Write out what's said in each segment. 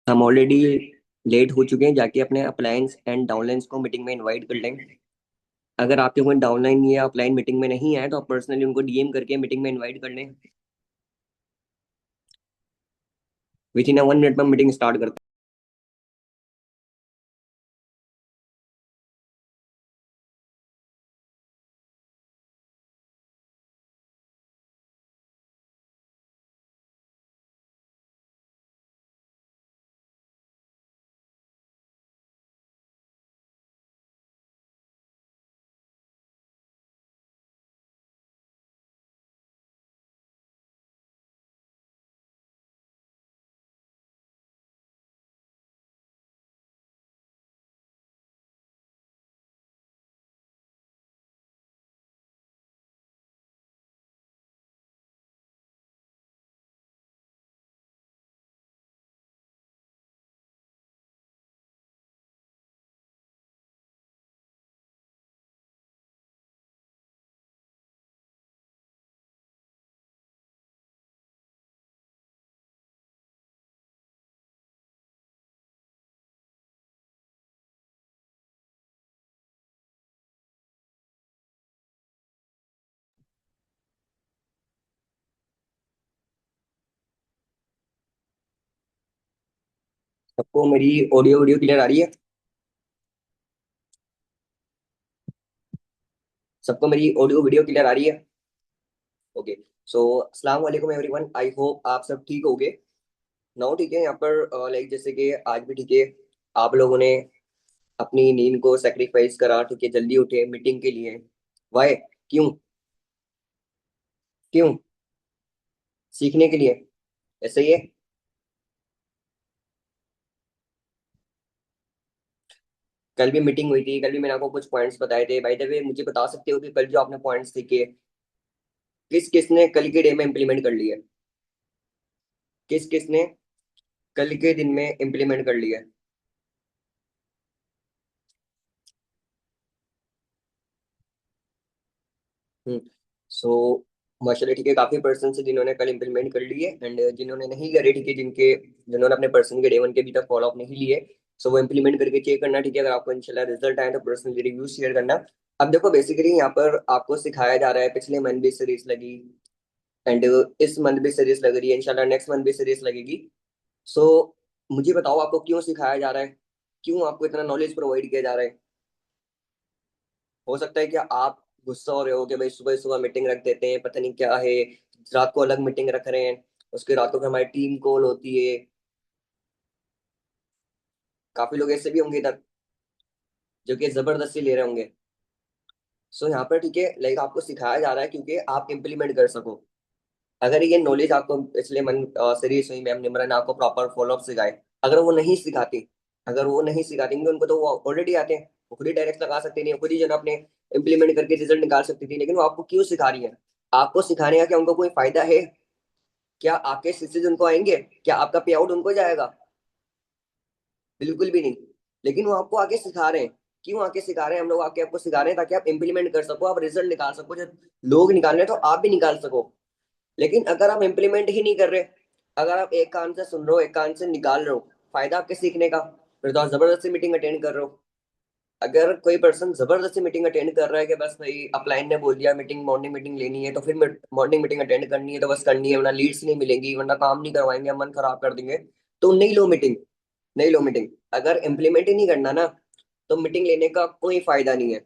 हम already late हो चुके हैं, जाके अपने अपलायंस एंड डाउनलाइंस को मीटिंग में इनवाइट कर लें। अगर आपके कोई डाउनलाइन या अपलाइन मीटिंग में नहीं आए तो आप पर्सनली उनको डीएम करके मीटिंग में इनवाइट कर लें। विद इन 1 मिनट में मीटिंग स्टार्ट करते हैं। सबको मेरी ऑडियो वीडियो क्लियर आ रही है? सबको मेरी ऑडियो वीडियो क्लियर आ रही है? ओके। सो अस्सलाम वालेकुम एवरीवन, आई होप आप सब ठीक होगे। नाउ ठीक है, यहाँ पर लाइक जैसे कि आज भी ठीक है, आप लोगों ने अपनी नींद को सेक्रीफाइस करा, ठीक है, जल्दी उठे मीटिंग के लिए। वाई? क्यों? क्यों? सीखने के लिए? ऐसे ही है। कल भी मीटिंग हुई थी, कल भी मैंने आपको कुछ पॉइंट्स बताए थे। बाय द वे, मुझे बता सकते हो कि कल जो आपने पॉइंट्स सीखे, किस किसने कल के डे में इम्प्लीमेंट कर लिया? किस किसने कल के दिन में इम्प्लीमेंट कर लिया? हम्म। सो माशाल्लाह, ठीक है, काफी पर्सन है जिन्होंने कल इम्प्लीमेंट कर लिए, एंड जिन्होंने नहीं करे, ठीक है, जिन्होंने अपने पर्सन के डे 1 के अभी तक फॉलो अप नहीं लिए, सो वो इम्प्लीमेंट करके चेक करना, ठीक है। अगर आपको इंशाल्लाह रिजल्ट आए तो पर्सनली रिव्यू शेयर करना। अब देखो, बेसिकली यहाँ पर आपको सिखाया जा रहा है, पिछले मंथ भी सीरीज लगी, एंड इस मंथ भी सीरीज लग रही है, इंशाल्लाह नेक्स्ट मंथ भी सीरीज लगेगी। सो मुझे बताओ, आपको क्यों सिखाया जा रहा है? क्यों आपको इतना नॉलेज प्रोवाइड किया जा रहा है? हो सकता है कि आप गुस्सा हो रहे हो कि भाई सुबह सुबह मीटिंग रख देते हैं, पता नहीं क्या है, रात को अलग मीटिंग रख रहे हैं, उसके रातों को हमारी टीम कॉल होती है। काफी लोग ऐसे भी होंगे इधर जो कि जबरदस्ती ले रहे होंगे। सो यहाँ पर ठीक है, लाइक आपको सिखाया जा रहा है क्योंकि आप इम्प्लीमेंट कर सको। अगर ये नॉलेज आपको पिछले मन सीरीज हुई मैम निमरा ने आपको प्रॉपर फॉलोअप सिखाए, अगर वो नहीं सिखाती, अगर वो नहीं सिखाती, क्योंकि उनको तो वो ऑलरेडी आते हैं, वो खुद ही डायरेक्ट लगा सकती नहीं, खुद ही जो है अपने इम्प्लीमेंट करके रिजल्ट निकाल सकती थी, लेकिन वो आपको क्यों सिखा रही है? आपको सिखाने का क्या उनको कोई फायदा है? क्या आपके स्टिचेज उनको आएंगे? क्या आपका पे आउट उनको जाएगा? बिल्कुल भी नहीं। लेकिन वो आपको आके सिखा रहे हैं। क्यों आके सिखा रहे हैं? हम लोग आके आपको सिखा रहे हैं ताकि आप इंप्लीमेंट कर सको, आप रिजल्ट निकाल सको, जब लोग निकाल रहे हैं तो आप भी निकाल सको। लेकिन अगर आप इम्प्लीमेंट ही नहीं कर रहे, अगर आप एक कान से सुन रहे हो एक कान से निकाल रहे हो, फायदा आपके सीखने का? फिर तो आप जबरदस्ती मीटिंग अटेंड कर रहे हो। अगर कोई पर्सन जबरदस्ती मीटिंग अटेंड कर रहा है कि बस भाई अपलाइन ने बोल दिया मीटिंग, मॉर्निंग मीटिंग लेनी है तो फिर मॉर्निंग मीटिंग अटेंड करनी है तो बस करनी है, वरना लीड्स नहीं मिलेंगी, वरना काम नहीं करवाएंगे, हम मन खराब कर देंगे, तो नहीं लो मीटिंग। नहीं लो मीटिंग। अगर इम्प्लीमेंट ही नहीं करना ना, तो मीटिंग लेने का कोई फायदा नहीं है।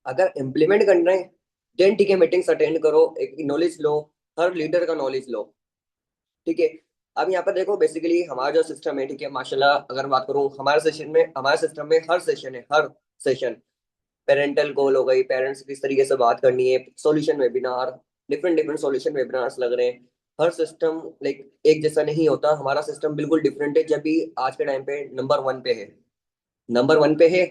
अगर इम्प्लीमेंट करना है, देन ठीक है, मीटिंग्स अटेंड करो, एक नॉलेज लो, हर लीडर का नॉलेज लो, ठीक है। अब यहाँ पर देखो, बेसिकली हमारा जो सिस्टम है, ठीक है, माशाल्लाह, अगर बात करूँ हमारे सेशन में, हमारे सिस्टम में हर सेशन है, हर सेशन, पेरेंटल कॉल हो गई, पेरेंट्स किस तरीके से बात करनी है, solution webinar, different different solution webinars लग रहे हैं। हर सिस्टम लाइक एक जैसा नहीं होता, हमारा सिस्टम बिल्कुल डिफरेंट है, जब भी आज के टाइम पे नंबर 1 पे है। नंबर 1 पे है।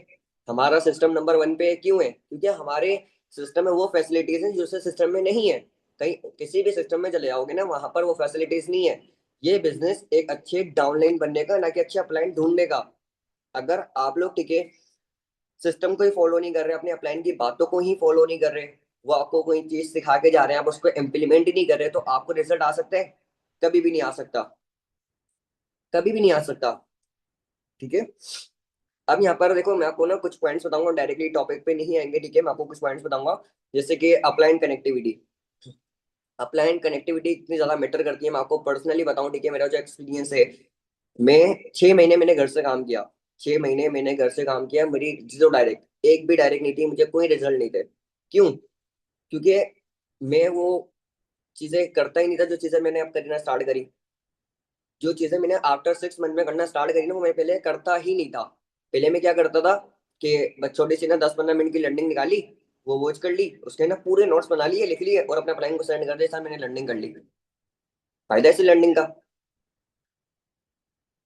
हमारा सिस्टम नंबर 1 पे क्यों है? क्योंकि हमारे सिस्टम में वो फैसिलिटीज हैं जो दूसरे सिस्टम में नहीं है। कहीं किसी भी सिस्टम में चले जाओगे ना, वहां पर वो फैसिलिटीज नहीं है। ये बिजनेस एक अच्छे डाउनलाइन बनने का, ना कि अच्छे अपलाइन ढूंढने का। अगर आप लोग, ठीक है, सिस्टम को ही फॉलो नहीं कर रहे, अपने अपलाइन की बातों को ही फॉलो नहीं कर रहे, वो आपको कोई चीज सिखा के जा रहे हैं, आप उसको इम्प्लीमेंट ही नहीं कर रहे, तो आपको रिजल्ट आ सकता है? कभी भी नहीं आ सकता। कभी भी नहीं आ सकता। ठीक है। अब यहाँ पर देखो, मैं आपको ना कुछ पॉइंट्स बताऊंगा, डायरेक्टली टॉपिक पे नहीं आएंगे, ठीक है, मैं आपको कुछ पॉइंट्स बताऊंगा। जैसे कि अप्लाइन कनेक्टिविटी। अप्लाइन कनेक्टिविटी इतनी ज्यादा मैटर करती है, मैं आपको पर्सनली बताऊं, ठीक है, मेरा जो एक्सपीरियंस है, मैं 6 महीने मैंने घर से काम किया। 6 महीने मैंने घर से काम किया, मेरी जीरो डायरेक्ट, एक भी डायरेक्ट नहीं थी, मुझे कोई रिजल्ट नहीं थे। क्यों? क्योंकि मैं वो चीजें करता ही नहीं था जो चीजें मैंने अब करना स्टार्ट करी। जो चीजें मैंने आफ्टर 6 मंथ में करना स्टार्ट करी ना, वो मैं पहले करता ही नहीं था। पहले मैं क्या करता था कि बस छोटी सी ना 10-15 मिनट की लर्निंग निकाली, वो वॉच कर ली, उसके ना पूरे नोट्स बना लिए, लिख लिए और अपने क्लाइंट को सेंड कर दिया, सर मैंने लर्निंग कर ली। फायदा है इस लर्निंग का।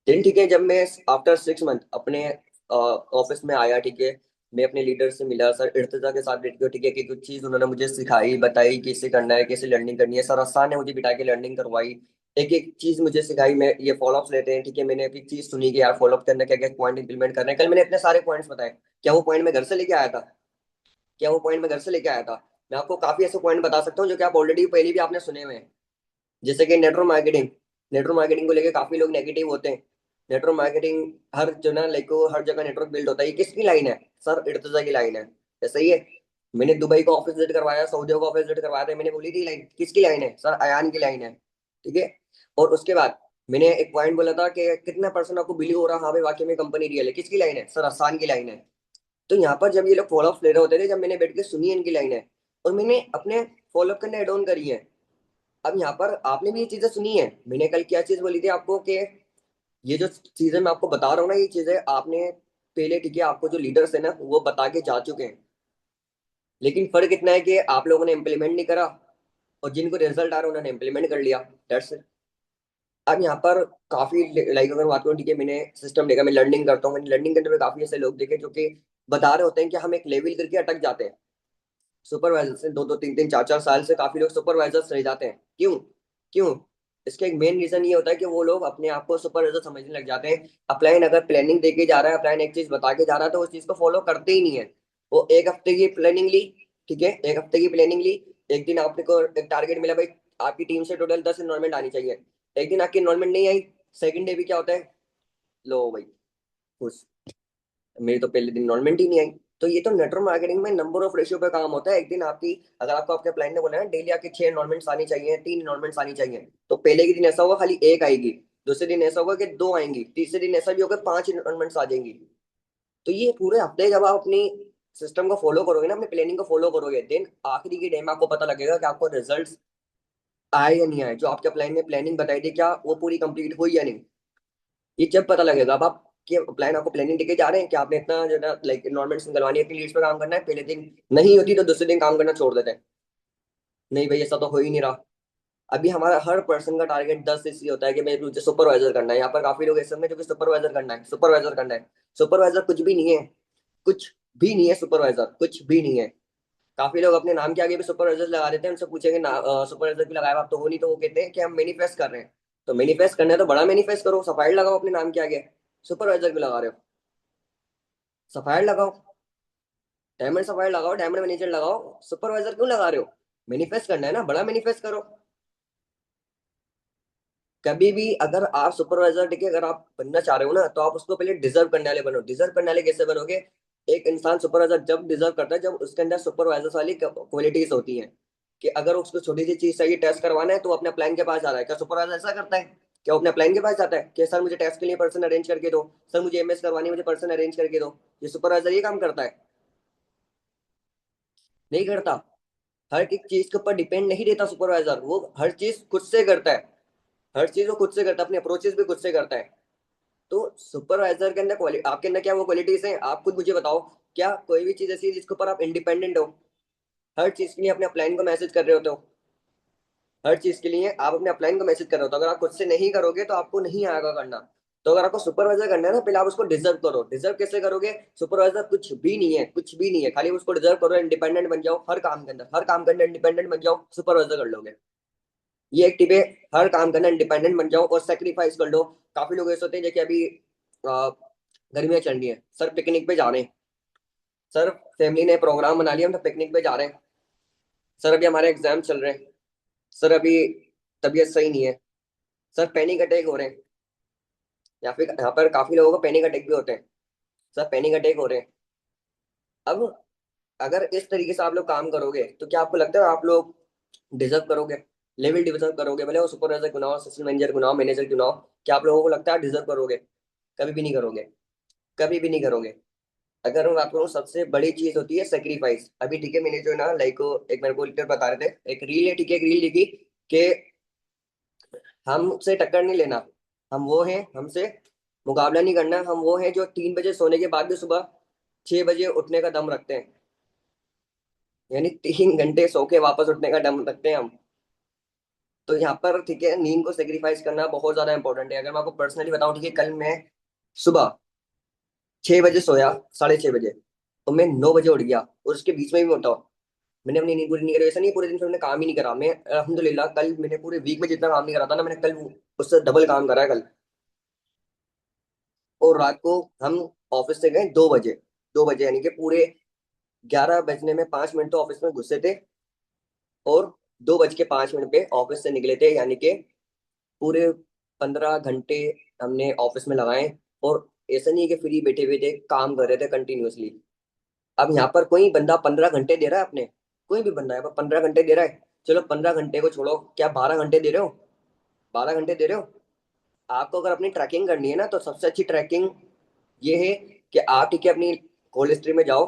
दिन ठीक है, जब मैं आफ्टर 6 मंथ अपने ऑफिस में आया, ठीक है, मैं अपने लीडर से मिला, सर इर्तिजा के साथ बैठ के, ठीक है, कि कुछ चीज उन्होंने मुझे सिखाई बताई, कैसे करना है, कैसे लर्निंग करनी है, सर आसान ने मुझे बिठा के लर्निंग करवाई। एक एक चीज मुझे सिखाई, मैं ये फॉलोअप्स लेते हैं, ठीक है, मैंने एक एक चीज सुनी कि यार फॉलोअप करना, क्या क्या पॉइंट इंप्लीमेंट करना है, कल मैंने इतने सारे पॉइंट्स बताए। क्या वो पॉइंट मैं घर से लेके आया था? क्या वो पॉइंट मैं घर से लेके आया था? मैं आपको काफी ऐसे पॉइंट बता सकता हूँ जो कि आप ऑलरेडी पहले भी आपने सुने हुए हैं। जैसे कि नेटवर्क मार्केटिंग। नेटवर्क मार्केटिंग को लेकर काफी लोग नेगेटिव होते हैं। नेटवर्क मार्केटिंग, हर जो ना लाइक हर जगह नेटवर्क बिल्ड होता है, ये किसकी लाइन है? सर इर्तिजा की लाइन है। ऐसा ही है। मैंने दुबई का ऑफिस विजिट करवाया, सऊदी का ऑफिस विजिट करवाया था, मैंने बोली थी लाइन किसकी लाइन है? सर अयान की लाइन है। ठीक है। और उसके बाद मैंने एक पॉइंट बोला था कि कितना परसेंट आपको बिलीव हो रहा, हाँ भाई वाकई में कंपनी रियल है, किसकी लाइन है? सर आसान की लाइन है। तो यहाँ पर जब ये लोग फॉलोअप ले रहे होते थे, जब मैंने बैठ के सुनी है इनकी लाइन है, और मैंने अपने फॉलोअप करने एड ऑन करी है। अब यहाँ पर आपने भी ये चीजें सुनी है, मैंने कल क्या चीज बोली थी आपको कि ये जो चीजें मैं आपको बता रहा हूँ ना, ये चीजें आपने पहले, ठीक है, आपको जो लीडर्स है ना वो बता के जा चुके हैं। लेकिन फर्क इतना है कि आप लोगों ने इम्प्लीमेंट नहीं करा, और जिनको रिजल्ट आ रहा है उन्होंने इम्प्लीमेंट कर लिया। That's it. अब यहाँ पर काफी लाइक अगर बात करूँ, ठीक है, मैंने सिस्टम देखा, मैं लर्निंग करता हूँ, मैंने लर्निंग करने में काफी ऐसे लोग देखे जो कि बता रहे होते हैं कि हम एक लेवल करके अटक जाते हैं। सुपरवाइजर से 2-2 3-3 4-4 साल से काफी लोग सुपरवाइजर्स रह जाते हैं। क्यों? क्यों? इसका एक मेन रीजन ये होता है कि वो लोग अपने आप को सुपरवाइजर समझने लग जाते हैं। अपलाइन अगर प्लानिंग देके जा रहा है, अपलाइन एक चीज बता के जा रहा है, तो उस चीज को फॉलो करते ही नहीं है। वो एक हफ्ते की प्लानिंग ली, ठीक है, एक हफ्ते की प्लानिंग ली, एक दिन आपने को एक टारगेट मिला भाई, आपकी टीम से टोटल 10 इन्वॉल्वमेंट आनी चाहिए। एक दिन आपकी इन्वॉल्वमेंट नहीं आई, सेकंड डे भी क्या होता है? लो भाई, खुश, मेरी तो पहले दिन इन्वॉल्वमेंट ही नहीं आई। तो ये तो नेटवर्क मार्केटिंग में नंबर ऑफ रेशियो पे काम होता है। एक दिन आपकी, अगर आपको आपके क्लाइंट ने बोला है डेली आपके 6 इन्वॉल्वमेंट्स आनी चाहिए, 3 इन्वॉल्वमेंट्स आनी चाहिए, तो पहले के दिन ऐसा होगा खाली एक आएगी, दूसरे दिन ऐसा होगा कि दो आएंगी, तीसरे दिन ऐसा भी होगा 5 इन्वॉल्वमेंट्स आ जाएंगी। तो ये पूरे हफ्ते जब आप अपनी सिस्टम को फॉलो करोगे ना, अपनी प्लानिंग को फॉलो करोगे, देन आखिरी के डे में आपको पता लगेगा कि आपको रिजल्ट आए या नहीं आए, जो आपके क्लाइंट ने प्लानिंग बताई थी क्या वो पूरी कंप्लीट हुई या नहीं। ये जब पता लगेगा, अब आप के प्लान, आपको प्लानिंग देके जा रहे हैं कि आपने इतना जो है लाइक इन्वायरमेंट निकलवानी है, अपनी लीड्स पे काम करना है, पहले दिन नहीं होती तो दूसरे दिन काम करना छोड़ देते हैं। नहीं भाई ऐसा तो हो ही नहीं रहा। अभी हमारा हर पर्सन का टारगेट 10 इसलिए होता है कि भाई मुझे सुपरवाइजर करना है। यहाँ पर काफी लोग ऐसे होंगे जो कि सुपरवाइजर करना है, सुपरवाइजर करना है। सुपरवाइजर कुछ भी नहीं है। कुछ भी नहीं है, सुपरवाइजर कुछ भी नहीं है। काफी लोग अपने नाम के आगे भी सुपरवाइजर लगा देते हैं, उनसे पूछेंगे ना सुपरवाइजर भी लगाया आप तो हो नहीं, तो वो कहते हैं कि हम मैनिफेस्ट कर रहे हैं। तो मैनिफेस्ट करना है तो बड़ा मैनिफेस्ट करो, सफाई लगाओ अपने नाम के आगे। सुपरवाइजर भी लगा रहे हो, सफायर लगाओ, डायमंड सफायर लगाओ, डायमंड मैनेजर लगाओ, सुपरवाइजर क्यों लगा रहे हो? मैनिफेस्ट करना है ना, बड़ा मैनिफेस्ट करो। कभी भी अगर आप सुपरवाइजर, ठीक है, अगर आप बनना चाह रहे हो ना, तो आप उसको पहले डिजर्व करने वाले बनो। डिजर्व करने वाले कैसे बनोगे? एक इंसान सुपरवाइजर जब डिजर्व करता है, जब उसके अंदर सुपरवाइजर वाली क्वालिटीज होती हैं, कि अगर उसको छोटी सी चीज चाहिए, टेस्ट करवाना है, तो वो अपने प्लान के पास जा रहा है। क्या सुपरवाइजर ऐसा करता है? क्या वो अपने प्लान के पास जाता है कि सर मुझे टेस्ट के लिए पर्सन अरेंज करके दो, सर मुझे एमएस करवानी है, मुझे पर्सन अरेंज करके दो? ये सुपरवाइजर ये काम करता है? नहीं करता। हर एक चीज के ऊपर डिपेंड नहीं रहता सुपरवाइजर, वो हर चीज खुद से करता है। हर चीज वो खुद से करता है, अपनी अप्रोचेस भी खुद से करता है। तो सुपरवाइजर के अंदर क्वालिटी, आपके अंदर क्या वो क्वालिटीज हैं? आप खुद मुझे बताओ। क्या कोई भी चीज ऐसी है जिसके ऊपर आप इंडिपेंडेंट हो? हर चीज के लिए अपने अपलाइन को मैसेज कर रहे होते हो। हर चीज के लिए आप अपने अपलाइन को मैसेज कर रहे हो, तो अगर आप खुद से नहीं करोगे तो आपको नहीं आएगा करना। तो अगर आपको सुपरवाइजर करना है ना, पहले आप उसको डिजर्व करो। डिजर्व कैसे करोगे? सुपरवाइजर कुछ भी नहीं है, कुछ भी नहीं है, खाली उसको डिजर्व करो, इंडिपेंडेंट बन जाओ हर काम के अंदर, हर काम के अंदर इंडिपेंडेंट बन जाओ, सुपरवाइजर कर लोगे। ये एक टिप है। हर काम करना इंडिपेंडेंट बन जाओ और सेक्रीफाइस कर लो। काफी लोग ऐसे होते हैं जैसे अभी गर्मियां चल रही है, सर पिकनिक पे जा रहे हैं, सर फैमिली ने प्रोग्राम बना लिया, हम तो पिकनिक पे जा रहे हैं, सर अभी हमारे एग्जाम चल रहे हैं, सर अभी तबीयत सही नहीं है, सर पैनिक अटैक हो रहे हैं। या फिर यहाँ पर काफी लोगों को पैनिक अटैक भी होते हैं। सर पैनिक अटैक हो रहे हैं। अब अगर इस तरीके से आप लोग काम करोगे तो क्या आपको लगता है आप लोग डिजर्व करोगे? लेवल डिजर्व करोगे, भले वो सुपरवाइजर क्यों ना हो, असिस्टेंट मैनेजर क्यों ना हो, मैनेजर क्यों ना हो, क्या आप लोगों को लगता है डिजर्व करोगे? कभी भी नहीं करोगे। कभी भी नहीं करोगे। अगर मैं बात करूँ, सबसे बड़ी चीज होती है सेक्रीफाइस। अभी ठीक है, मैंने जो है ना लाइक एक मेरे को लीडर बता रहे थे, एक रील है ठीक है, एक रील लिखी कि हमसे टक्कर नहीं लेना, हम वो हैं, हमसे मुकाबला नहीं करना, हम वो हैं जो 3 बजे सोने के बाद भी सुबह 6 बजे उठने का दम रखते हैं। यानी 3 घंटे सो के वापस उठने का दम रखते हैं हम। तो यहाँ पर ठीक है, नींद को सेक्रीफाइस करना बहुत ज्यादा इंपॉर्टेंट है। अगर मैं आपको पर्सनली बताऊं, ठीक है, कल मैं सुबह 6 बजे सोया, 6:30 बजे, तो मैं 9 बजे उठ गया, और उसके बीच में भी मैं उठा। मैंने अपनी नींद पूरी नहीं करी, ऐसा नहीं पूरे दिन फिर मैंने काम ही नहीं करा। मैं अल्हम्दुलिल्लाह कल मैंने पूरे वीक में जितना काम नहीं करा था ना, मैंने कल उससे डबल काम करा है कल। और रात को हम ऑफिस से गए 2 बजे। 2 बजे यानी कि पूरे 11 बजने में 5 मिनट तो ऑफिस में घुसे थे, और 2:05 पे ऑफिस से निकले थे, यानी कि पूरे 15 घंटे हमने ऑफिस में लगाए। और ऐसा नहीं है कि फ्री बैठे हुए थे, काम कर रहे थे कंटिन्यूअसली। अब यहाँ पर कोई बंदा 15 घंटे दे रहा है अपने, कोई भी बंदा है 15 घंटे दे रहा है, चलो 15 घंटे को छोड़ो, क्या 12 घंटे दे रहे हो? 12 घंटे दे रहे हो? आपको अगर अपनी ट्रैकिंग करनी है ना, तो सबसे अच्छी ट्रैकिंग ये है कि आप ठीक है अपनी कॉल हिस्ट्री में जाओ।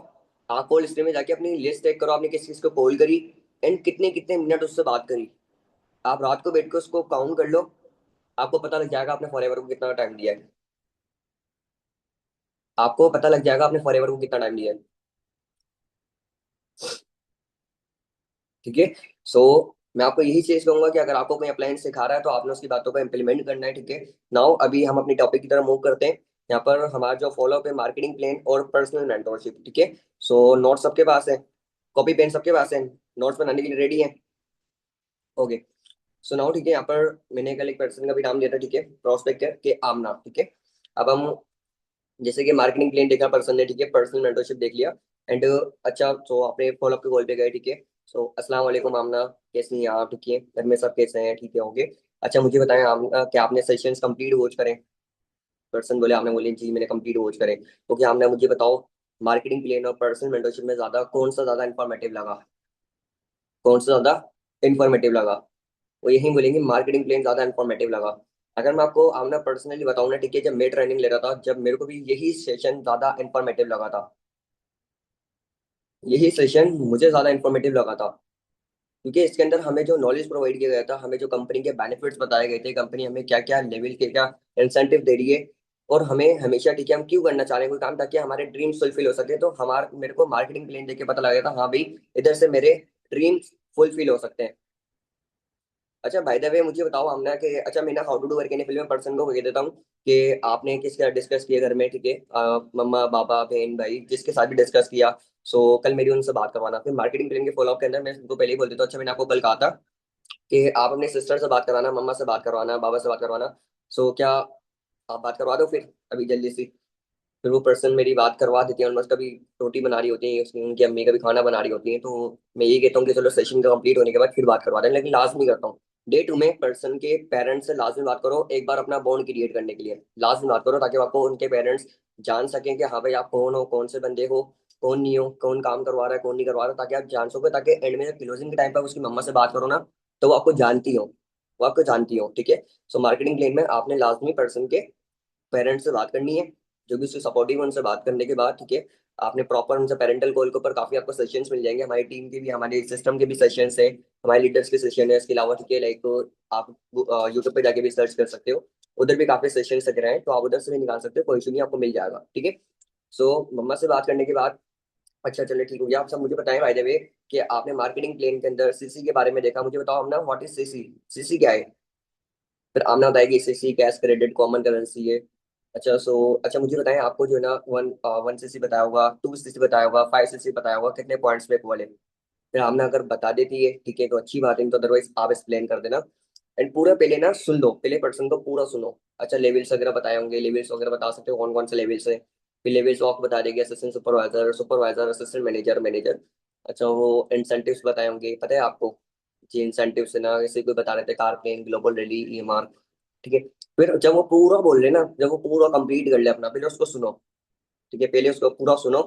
आप कॉल हिस्ट्री में जाके अपनी लिस्ट चेक करो, आपने किस किस को कॉल करी एंड कितने कितने मिनट उससे बात करी। आप रात को बैठ के उसको काउंट कर लो, आपको पता लग जाएगा आपने फॉरएवर को कितना टाइम दिया है। आपको पता लग जाएगा आपने फॉरएवर को कितना टाइम दिया है। ठीक है। सो मैं आपको यही चीज कहूंगा कि अगर आपको कोई अप्लायंस सिखा रहा है तो आपने उसकी बातों को इम्प्लीमेंट करना है। ठीक है। नाउ अभी हम अपनी टॉपिक की तरफ मूव करते हैं। यहाँ पर हमारा जो फॉलोअप है, मार्केटिंग प्लान और पर्सनल मेंटोरशिप। ठीक है। सो नोट्स सबके पास है, कॉपी पेन सबके पास है, नोट्स बनाने के लिए रेडी है? ओके। सो नाउ ठीक है, यहाँ पर मैंने कल एक पर्सन का भी नाम दिया था, ठीक है, प्रोस्पेक्टर के आमना। ठीक है। अब हम जैसे कि मार्केटिंग प्लान देखा पर्सन ने, ठीक है, पर्सनल मेंटरशिप देख लिया एंड अच्छा, तो आपने फॉलोअप के कॉल पे गए। ठीक है। सो अस्सलाम वालेकुम आमना, कैसी हैं आप? ठीक है, घर में सब कैसे हैं? ठीक है, ओके। अच्छा मुझे बताएं आमना, क्या आपने सेशंस कंप्लीट वॉच करें? पर्सन बोले, आपने बोले जी मैंने कंप्लीट वॉच करें। तो क्या आपने मुझे बताओ, मार्केटिंग प्लान और पर्सनल मेंटरशिप में ज्यादा कौन सा ज्यादा इन्फॉर्मेटिव लगा? कौन सा ज्यादा इन्फॉर्मेटिव लगा? वो यही बोलेंगे मार्केटिंग प्लान ज्यादा इन्फॉर्मेटिव लगा। अगर मैं आपको आमना पर्सनली बताऊं ना, ठीक है, जब मैं ट्रेनिंग ले रहा था, जब मेरे को भी यही सेशन ज्यादा इन्फॉर्मेटिव लगा था। यही सेशन मुझे ज्यादा इन्फॉर्मेटिव लगा था, क्योंकि इसके अंदर हमें जो नॉलेज प्रोवाइड किया गया था, हमें जो कंपनी के बेनिफिट्स बताए गए थे, कंपनी हमें क्या क्या लेवल के क्या इंसेंटिव दे रही है, और हमें हमेशा ठीक है हम क्यों करना चाह रहे हैं कोई काम, ताकि हमारे ड्रीम्स फुलफिल हो सके। तो हमारे मेरे को मार्केटिंग प्लान देख के पता लगा था, हाँ भाई इधर से मेरे ड्रीम्स फुलफिल हो सकते हैं। अच्छा बाय द वे मुझे बताओ हमने कि अच्छा, मैं ना how to do work in film person को कह देता हूँ कि आपने किसका डिस्कस किया घर में? ठीक है, मम्मा पापा बहन भाई जिसके साथ भी डिस्कस किया। सो कल मेरी उनसे बात करवाना। फिर मार्केटिंग प्लान के फॉलोअप के अंदर मैं उनको पहले ही बोल देता हूँ, अच्छा मैंने आपको कल कहा था कि आप अपने सिस्टर से बात करवाना, मम्मा से बात करवाना, बाबा से बात करवाना। सो क्या आप बात करवा दो फिर अभी जल्दी से? फिर वो पर्सन मेरी बात करवा देती है, ऑलमोस्ट कभी रोटी बना रही होती है उनकी अम्मी, कभी खाना बना रही होती है। तो मैं यही कहता हूँ कि चलो सेशन का कंप्लीट होने के बाद फिर बात करवा दें, लेकिन लाजमी करता हूँ डे टू में पर्सन के पेरेंट्स से लाजमी बात करो, एक बार अपना बॉन्ड क्रिएट करने के लिए लाजमी बात करो, ताकि आपको उनके पेरेंट्स जान सकें कि हाँ भाई आप कौन हो, कौन से बंदे हो, कौन नहीं हो, कौन काम करवा रहा है, कौन नहीं करवा रहा, ताकि आप जान सको, ताकि एंड में क्लोजिंग के टाइम पर उसकी मम्मा से बात करो ना, तो वो आपको जानती हो, वो आपको जानती हो। ठीक है। सो मार्केटिंग प्लान में आपने लाजमी पर्सन के पेरेंट्स से बात करनी है, जो भी उससे सपोर्टिव है उनसे बात करने के बाद, ठीक है, आपने प्रॉपर उनसे पेरेंटल कॉल के ऊपर काफी आपको सेशंस मिल जाएंगे, हमारी टीम के भी, हमारे सिस्टम के भी सेशंस है, हमारे लीडर्स के सेशन है। इसके अलावा ठीक है लाइक आप यूट्यूब पे जाके भी सर्च कर सकते हो, उधर भी काफी सेशंस लग रहे हैं, तो आप उधर से भी निकाल सकते हो, कोई इशू नहीं, आपको मिल जाएगा। ठीक है। सो मम्मा से बात करने के बाद, अच्छा चलिए ठीक हो गया। आप सब मुझे बताएं बाय द वे कि आपने मार्केटिंग प्लान के अंदर सीसी के बारे में देखा, मुझे बताओ हम ना, व्हाट इज सीसी? सीसी क्या है? फिर आमना बताएगी CC cash credit common currency है। अच्छा सो अच्छा मुझे बताएं, आपको जो है ना 1 सीसी बताया होगा, 2 सीसी बताया होगा, 5 सीसी बताया होगा, कितने पॉइंट्स पे वाले? फिर आमना अगर बता देती है ठीक है तो अच्छी बात है, तो अदरवाइज आप एक्सप्लेन कर देना। एंड पूरा पहले ना सुन लो, पहले पर्सन को पूरा सुनो। अच्छा लेवल्स वगैरह बताए होंगे, लेवल्स वगैरह बता सकते हो कौन कौन से लेवल्स है। फिर लेवल्स ऑफ बता देंगे, assistant supervisor, supervisor assistant manager, manager. अच्छा वो इंसेंटिव्स बताए होंगे, पता है आपको? जी इंसेंटिव्स है ना, जैसे कोई बता रहे थे car plane, global rally, EMR. ठीक है। फिर जब वो पूरा बोल ले ना, जब वो पूरा कंप्लीट कर ले अपना, पहले उसको सुनो। ठीक है, पहले उसको पूरा सुनो,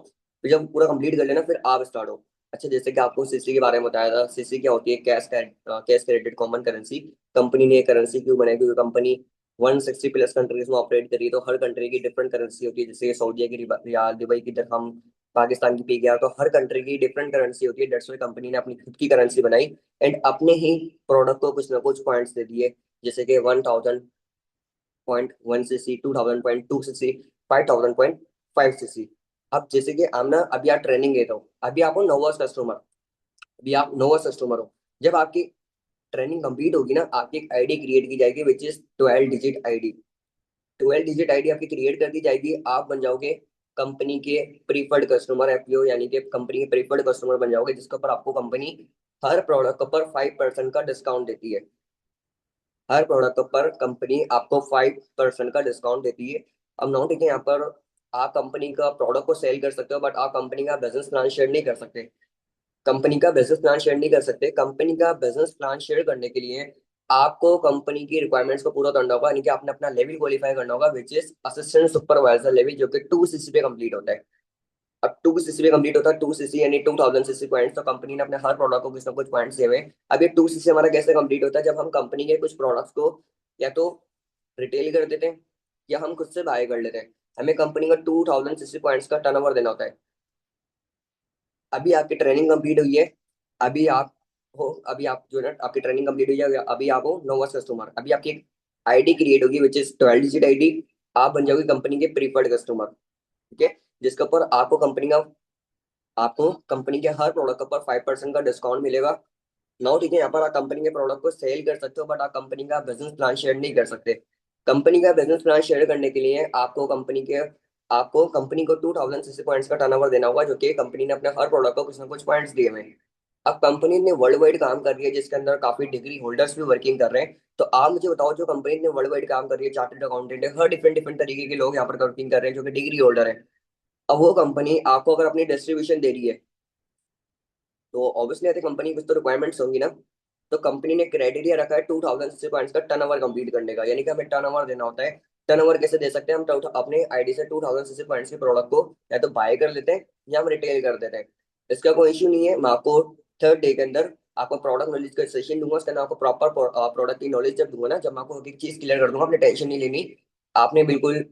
फिर जब पूरा कंप्लीट कर लेना फिर आप स्टार्ट हो। अच्छा, जैसे कि आपको सीसी के बारे में बताया था, सीसी क्या होती है? Cash credit common currency. Company ने करेंसी क्यों बनाई? क्योंकि कंपनी 160 प्लस कंट्रीज में ऑपरेट करी है, तो हर कंट्री की डिफरेंट करेंसी होती है। जैसे सऊदीया की रियाल, दुबई की दिरहम, पाकिस्तान की पीकेआर, तो हर कंट्री की डिफरेंट करेंसी होती है। डेट्स वाई कंपनी ने अपनी खुद की करेंसी बनाई एंड अपने ही प्रोडक्ट को कुछ ना कुछ पॉइंट्स दे दिए। जैसे कि 1000.1 सीसी, 2000.2 सीसी, 5000.5 सीसी। अब जैसे कि आमना अभी आप ट्रेनिंग लेते हो, अभी आप हो नोवर्स कस्टमर, अभी आप नोवर्स कस्टमर हो। जब आपकी ट्रेनिंग कंप्लीट होगी ना, आपकी एक आईडी क्रिएट की जाएगी which is 12 digit ID. 12 digit ID आपकी क्रिएट कर दी जाएगी, आप बन जाओगे कंपनी के प्रीफर्ड कस्टमर, एफपीओ यानी कि कंपनी के प्रीफर्ड कस्टमर बन जाओगे, जिसके ऊपर आपको कंपनी हर प्रोडक्ट पर 5% का डिस्काउंट देती है। हर प्रोडक्ट पर कंपनी आपको 5% का डिस्काउंट देती है। अब नॉट ठीक है, यहाँ पर आप कंपनी का प्रोडक्ट को सेल कर सकते हो, बट आप कंपनी का बिजनेस प्लान शेयर नहीं कर सकते। कंपनी का बिजनेस प्लान शेयर नहीं कर सकते। कंपनी का बिजनेस प्लान शेयर करने के लिए आपको कंपनी की रिक्वायरमेंट्स को पूरा करना होगा, यानी कि आपने अपना लेवल क्वालिफाई करना होगा which is assistant supervisor level, जो कि 2 सीसी पे कंप्लीट होता है। अब 2 सीसी पे कंप्लीट होता है, 2 सीसी यानी 2000 सीसी पॉइंट्स, तो कंपनी ने अपने हर प्रोडक्ट को कुछ ना कुछ पॉइंट्स दिए हुए हैं। अब ये 2 सीसी हमारा कैसे कंप्लीट होता है? जब हम कंपनी के कुछ प्रोडक्ट्स को या तो रिटेल कर देते हैं या हम खुद से बाय कर लेते हैं। हमें कंपनी का 2000 सीसी पॉइंट्स का टर्नओवर देना होता है। अभी आपकी ट्रेनिंग कंप्लीट हुई है, अभी आप अभी आप जो है ना, आपकी ट्रेनिंग कंप्लीट हुई है, अभी आप हो नोवर्स कस्टमर, अभी आपकी एक आईडी क्रिएट होगी विच इज 12 डिजिट आईडी। आप बन जाओगे कंपनी के प्रीफर्ड कस्टमर। ठीक है, जिसके ऊपर आपको कंपनी के हर प्रोडक्ट पर 5% का डिस्काउंट मिलेगा। नाउ ठीक है, यहाँ पर आप कंपनी के प्रोडक्ट को सेल कर सकते हो, बट आप कंपनी का बिजनेस प्लान शेयर नहीं कर सकते। कंपनी का बिजनेस प्लान शेयर करने के लिए आपको कंपनी को 2000 सीसी पॉइंट्स का टर्नओवर देना होगा, जो कि कंपनी ने अपने हर प्रोडक्ट को कुछ ना कुछ पॉइंट्स दिए हुए हैं। अब कंपनी ने वर्ल्ड वाइड काम कर रही है, जिसके अंदर काफी डिग्री होल्डर्स भी वर्किंग कर रहे हैं। तो आप मुझे बताओ, जो कंपनी ने वर्ल्ड वाइड काम कर रही है, चार्टर्ड अकाउंटेंट है, हर डिफरेंट डिफरेंट तरीके के लोग यहाँ पर वर्किंग कर रहे हैं जो कि डिग्री होल्डर है। अब वो कंपनी आपको अगर अपनी डिस्ट्रीब्यूशन दे रही है, तो ऑब्वियसली आती कंपनी की कुछ तो रिक्वायरमेंट्स होंगी ना। तो कंपनी ने क्राइटेरिया रखा है 2000 पॉइंट्स का टर्नओवर कंप्लीट करने का, यानी कि हमें टर्नओवर देना होता है। टर्नओवर कैसे दे सकते हैं? हम अपने आईडी से 2000 पॉइंट्स के प्रोडक्ट को या तो बाय कर लेते हैं या हम रिटेल कर देते हैं। इसका कोई इश्यू नहीं है। मैं आपको थर्ड डे के अंदर आपको प्रोडक्ट नॉलेज का सेशन दूंगा, उसके अंदर आपको प्रॉपर प्रोडक्ट की नॉलेज जब दूंगा ना, जब मैं आपको एक एक चीज क्लियर कर दूंगा, आपने टेंशन नहीं लेनी। आपने बिल्कुल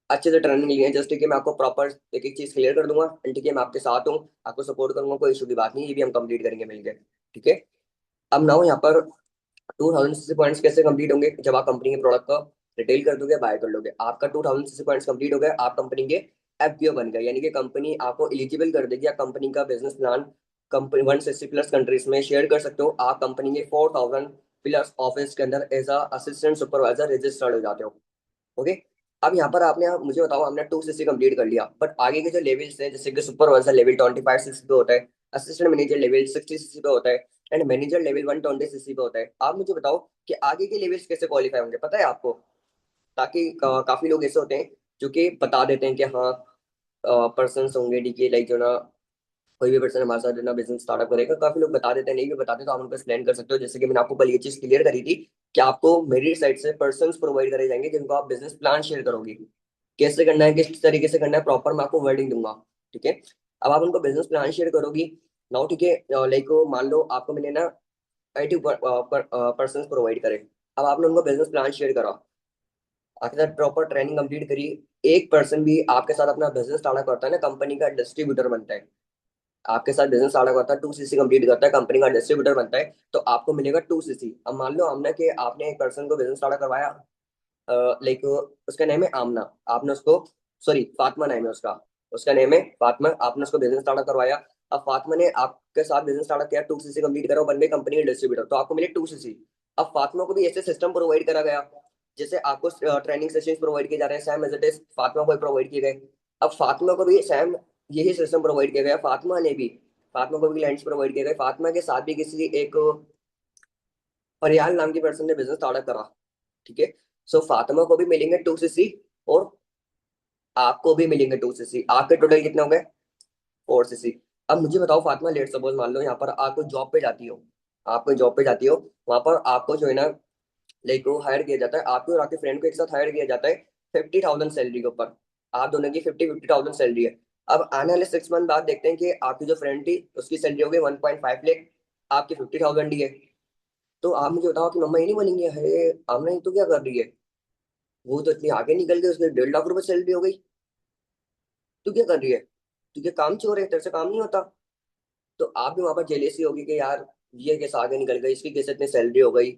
अच्छे से ट्रेनिंग ली है, जस्ट ठीक है, मैं आपको प्रॉपर एक एक चीज क्लियर कर दूंगा एंड ठीक है, मैं आपके साथ हूँ, आपको सपोर्ट करूंगा, कोई इशू की बात नहीं, ये भी हम कंप्लीट करेंगे मिलकर। ठीक है। अब ना हो यहाँ पर 2000 पॉइंट्स कैसे कंप्लीट होंगे? जब आप कंपनी के प्रोडक्ट का रिटेल कर दोगे, बाय कर लोगे, आपका 2000 पॉइंट्स कंप्लीट हो गया, आप कंपनी के एफपीओ बन गए, यानी कि कंपनी आपको एलिजिबल कर देगी, आप कंपनी का business plan company 160 plus countries में शेयर कर सकते हो। आप कंपनी के 4000 प्लस ऑफिस के अंदर एज असिस्टेंट सुपरवाइजर रजिस्टर्ड हो जाते हो। ओके। अब यहाँ पर आपने मुझे बताओ, हमने 2 सीसी कंप्लीट कर लिया, बट आगे के जो लेवल्स हैं, जैसे कि सुपरवाइजर लेवल 25 सीसी पे होता है, असिस्टेंट मैनेजर लेवल 60 सीसी पे होता है एंड मैनेजर लेवल 120 सीसी पे होता है। आप मुझे बताओ कि आगे के लेवल्स कैसे क्वालिफाई होंगे, पता है आपको? ताकि काफी लोग ऐसे होते हैं जो कि बता देते हैं कि हाँ पर्सन होंगे, डीके लाइक जो ना, कोई भी पर्सन हमारे साथ जो ना बिजनेस स्टार्टअप करेगा, काफी लोग बता देते हैं, नहीं भी बताते तो आप उनको एक्सप्लेन कर सकते हो। जैसे कि मैंने आपको कल ये चीज क्लियर करी थी कि आपको मेरी साइड से पर्सन प्रोवाइड करे जाएंगे जिनको आप बिजनेस प्लान शेयर करोगे। कैसे करना है, किस तरीके से करना है, प्रॉपर मैं आपको वर्डिंग दूंगा। ठीक है। अब आप उनको बिजनेस प्लान शेयर करोगी। नाउ ठीक है, लाइक मान लो आपको मैंने ना 80 पर्सन प्रोवाइड करे। अब आपने उनको बिजनेस प्लान शेयर करा, आपके साथ प्रॉपर ट्रेनिंग कंप्लीट करी, एक पर्सन भी आपके साथ अपना बिजनेस स्टार्टअप करता है ना, कंपनी का डिस्ट्रीब्यूटर बनता है, आपके साथ बिजनेस स्टार्टअप करता है, 2 सीसी कंप्लीट करता है, कंपनी का डिस्ट्रीब्यूटर बनता है, तो आपको मिलेगा 2 सीसी। अब मान लो हमने कि आपने एक पर्सन को बिजनेस स्टार्टअप करवाया, लाइक उसका नेम है आमना, आपने उसको, सॉरी फातिमा नाम है उसका, उसका नेम है फातिमा, आपने उसको बिजनेस स्टार्टअप करवाया। अब फातिमा ने आपके साथ बिजनेस स्टार्टअप किया, 2 सीसी कंप्लीट करा, बन गई कंपनी के डिस्ट्रीब्यूटर, तो आपको मिले 2 सीसी। अब फातिमा को भी ऐसे सिस्टम प्रोवाइड करा गया, जैसे आपको ट्रेनिंग सेशंस प्रोवाइड किए जा रहे हैं, same as it is Fatima को प्रोवाइड किए गए। अब फातिमा को भी सेम यही सिस्टम प्रोवाइड किया गया, फातिमा को भी क्लाइंट्स प्रोवाइड किए गए। फातिमा के साथ भी किसी एक फरियाल नाम की पर्सन ने बिजनेस स्टार्टअप करा। ठीक है। सो फातिमा को भी मिलेंगे 2 सीसी और आपको भी मिलेंगे 2 सीसी, आपके टोटल कितने हो गए? 4 सीसी। अब मुझे बताओ फातिमा, लेट सपोज मान लो यहाँ पर आप कोई जॉब पे जाती हो, आप कोई जॉब पे जाती हो, वहां पर आपको जो है ना लाइक वो हायर किया जाता है, आपको और आपके फ्रेंड को एक साथ हायर किया जाता है 50,000 सैलरी के ऊपर। आप दोनों की 50,000 सैलरी है। अब आने वाले 6 मंथ बाद देखते हैं कि आपकी जो फ्रेंड थी उसकी सैलरी हो गई 1.5 लाख, आपकी 50,000 ही है। तो आप मुझे बताओ कि मम्मा ये नहीं बोलेंगे अरे आमना ये तो क्या कर रही है, वो तो इतनी आगे निकल गई, उसकी 1.5 लाख रुपए सैलरी हो गई, तू क्या कर रही है, तुझे काम चोर है, तेरे से काम नहीं होता। तो आप भी वहां पर जेलेसी होगी कि यार ये कैसे आगे निकल गई, इसकी कैसे इतनी सैलरी हो गई।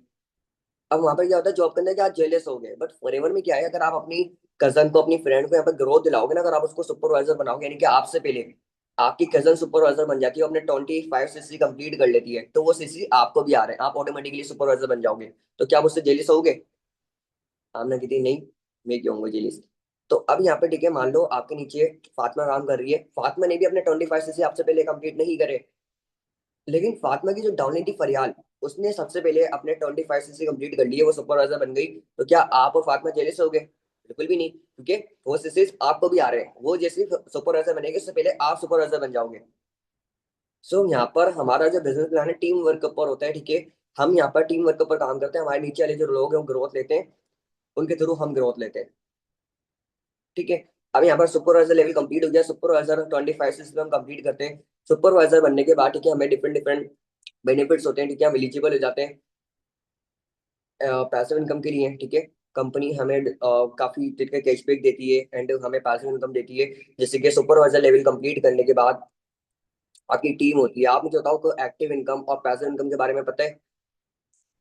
अब वहां पर क्या होता है जॉब के अंदर कि आप जेलस हो गए, बट फॉरएवर में क्या है, अगर आप अपनी कजन को अपनी फ्रेंड को यहाँ पर ग्रोथ दिलाओगे ना, अगर आप उसको सुपरवाइजर बनाओगे, यानी कि आपसे पहले आपकी कजन सुपरवाइजर बन जाती है, अपने 25 सीसी कंप्लीट कर लेती है, तो वो सीसी आपको भी आ रहे हैं, आप ऑटोमेटिकली सुपरवाइजर बन जाओगे। तो क्या आप उससे जेलिस होगे? आमना कहती नहीं, मैं क्यों होंगे जेलिस। तो अब यहाँ पे ठीक है, मान लो आपके नीचे फातिमा काम कर रही है, फातिमा ने भी अपने 25 सीसी आपसे पहले कंप्लीट नहीं करे, लेकिन फातिमा की जो डाउनलाइन थी फरियाल, उसने सबसे पहले अपने 25 सीसी कंप्लीट कर लिए, वो सुपरवाइजर बन गई। तो क्या आप और फातिमा जेलिस हो गए? बिल्कुल भी नहीं, क्योंकि वो सीसीज आपको भी आ रहे हैं, वो जैसे सुपरवाइजर बनेंगे उससे पहले आप सुपरवाइजर बन जाओगे। सो यहाँ पर हमारा जो बिजनेस प्लान है टीम वर्क के ऊपर होता है, ठीक है। हम यहाँ पर टीम वर्क के ऊपर काम करते हैं, हमारे नीचे वाले जो लोग हैं वो ग्रोथ लेते हैं, उनके थ्रू हम ग्रोथ लेते हैं, ठीक है। अब यहाँ पर सुपरवाइजर लेवल कंप्लीट हो गया, सुपरवाइजर 25 सिस्टम हम कंप्लीट करते हैं। सुपरवाइजर बनने के बाद ठीक है, हमें डिफरेंट डिफरेंट बेनिफिट्स होते हैं, ठीक है, हम एलिजिबल हो जाते हैं पैसिव इनकम के लिए, ठीक है। कंपनी हमें काफी तरह का कैशबैक देती है एंड हमें पैसिव इनकम देती है। जैसे कि सुपरवाइजर लेवल कंप्लीट करने के बाद आपकी टीम होती है। आप मुझे बताओ को एक्टिव इनकम और पैसिव इनकम के बारे में पता है?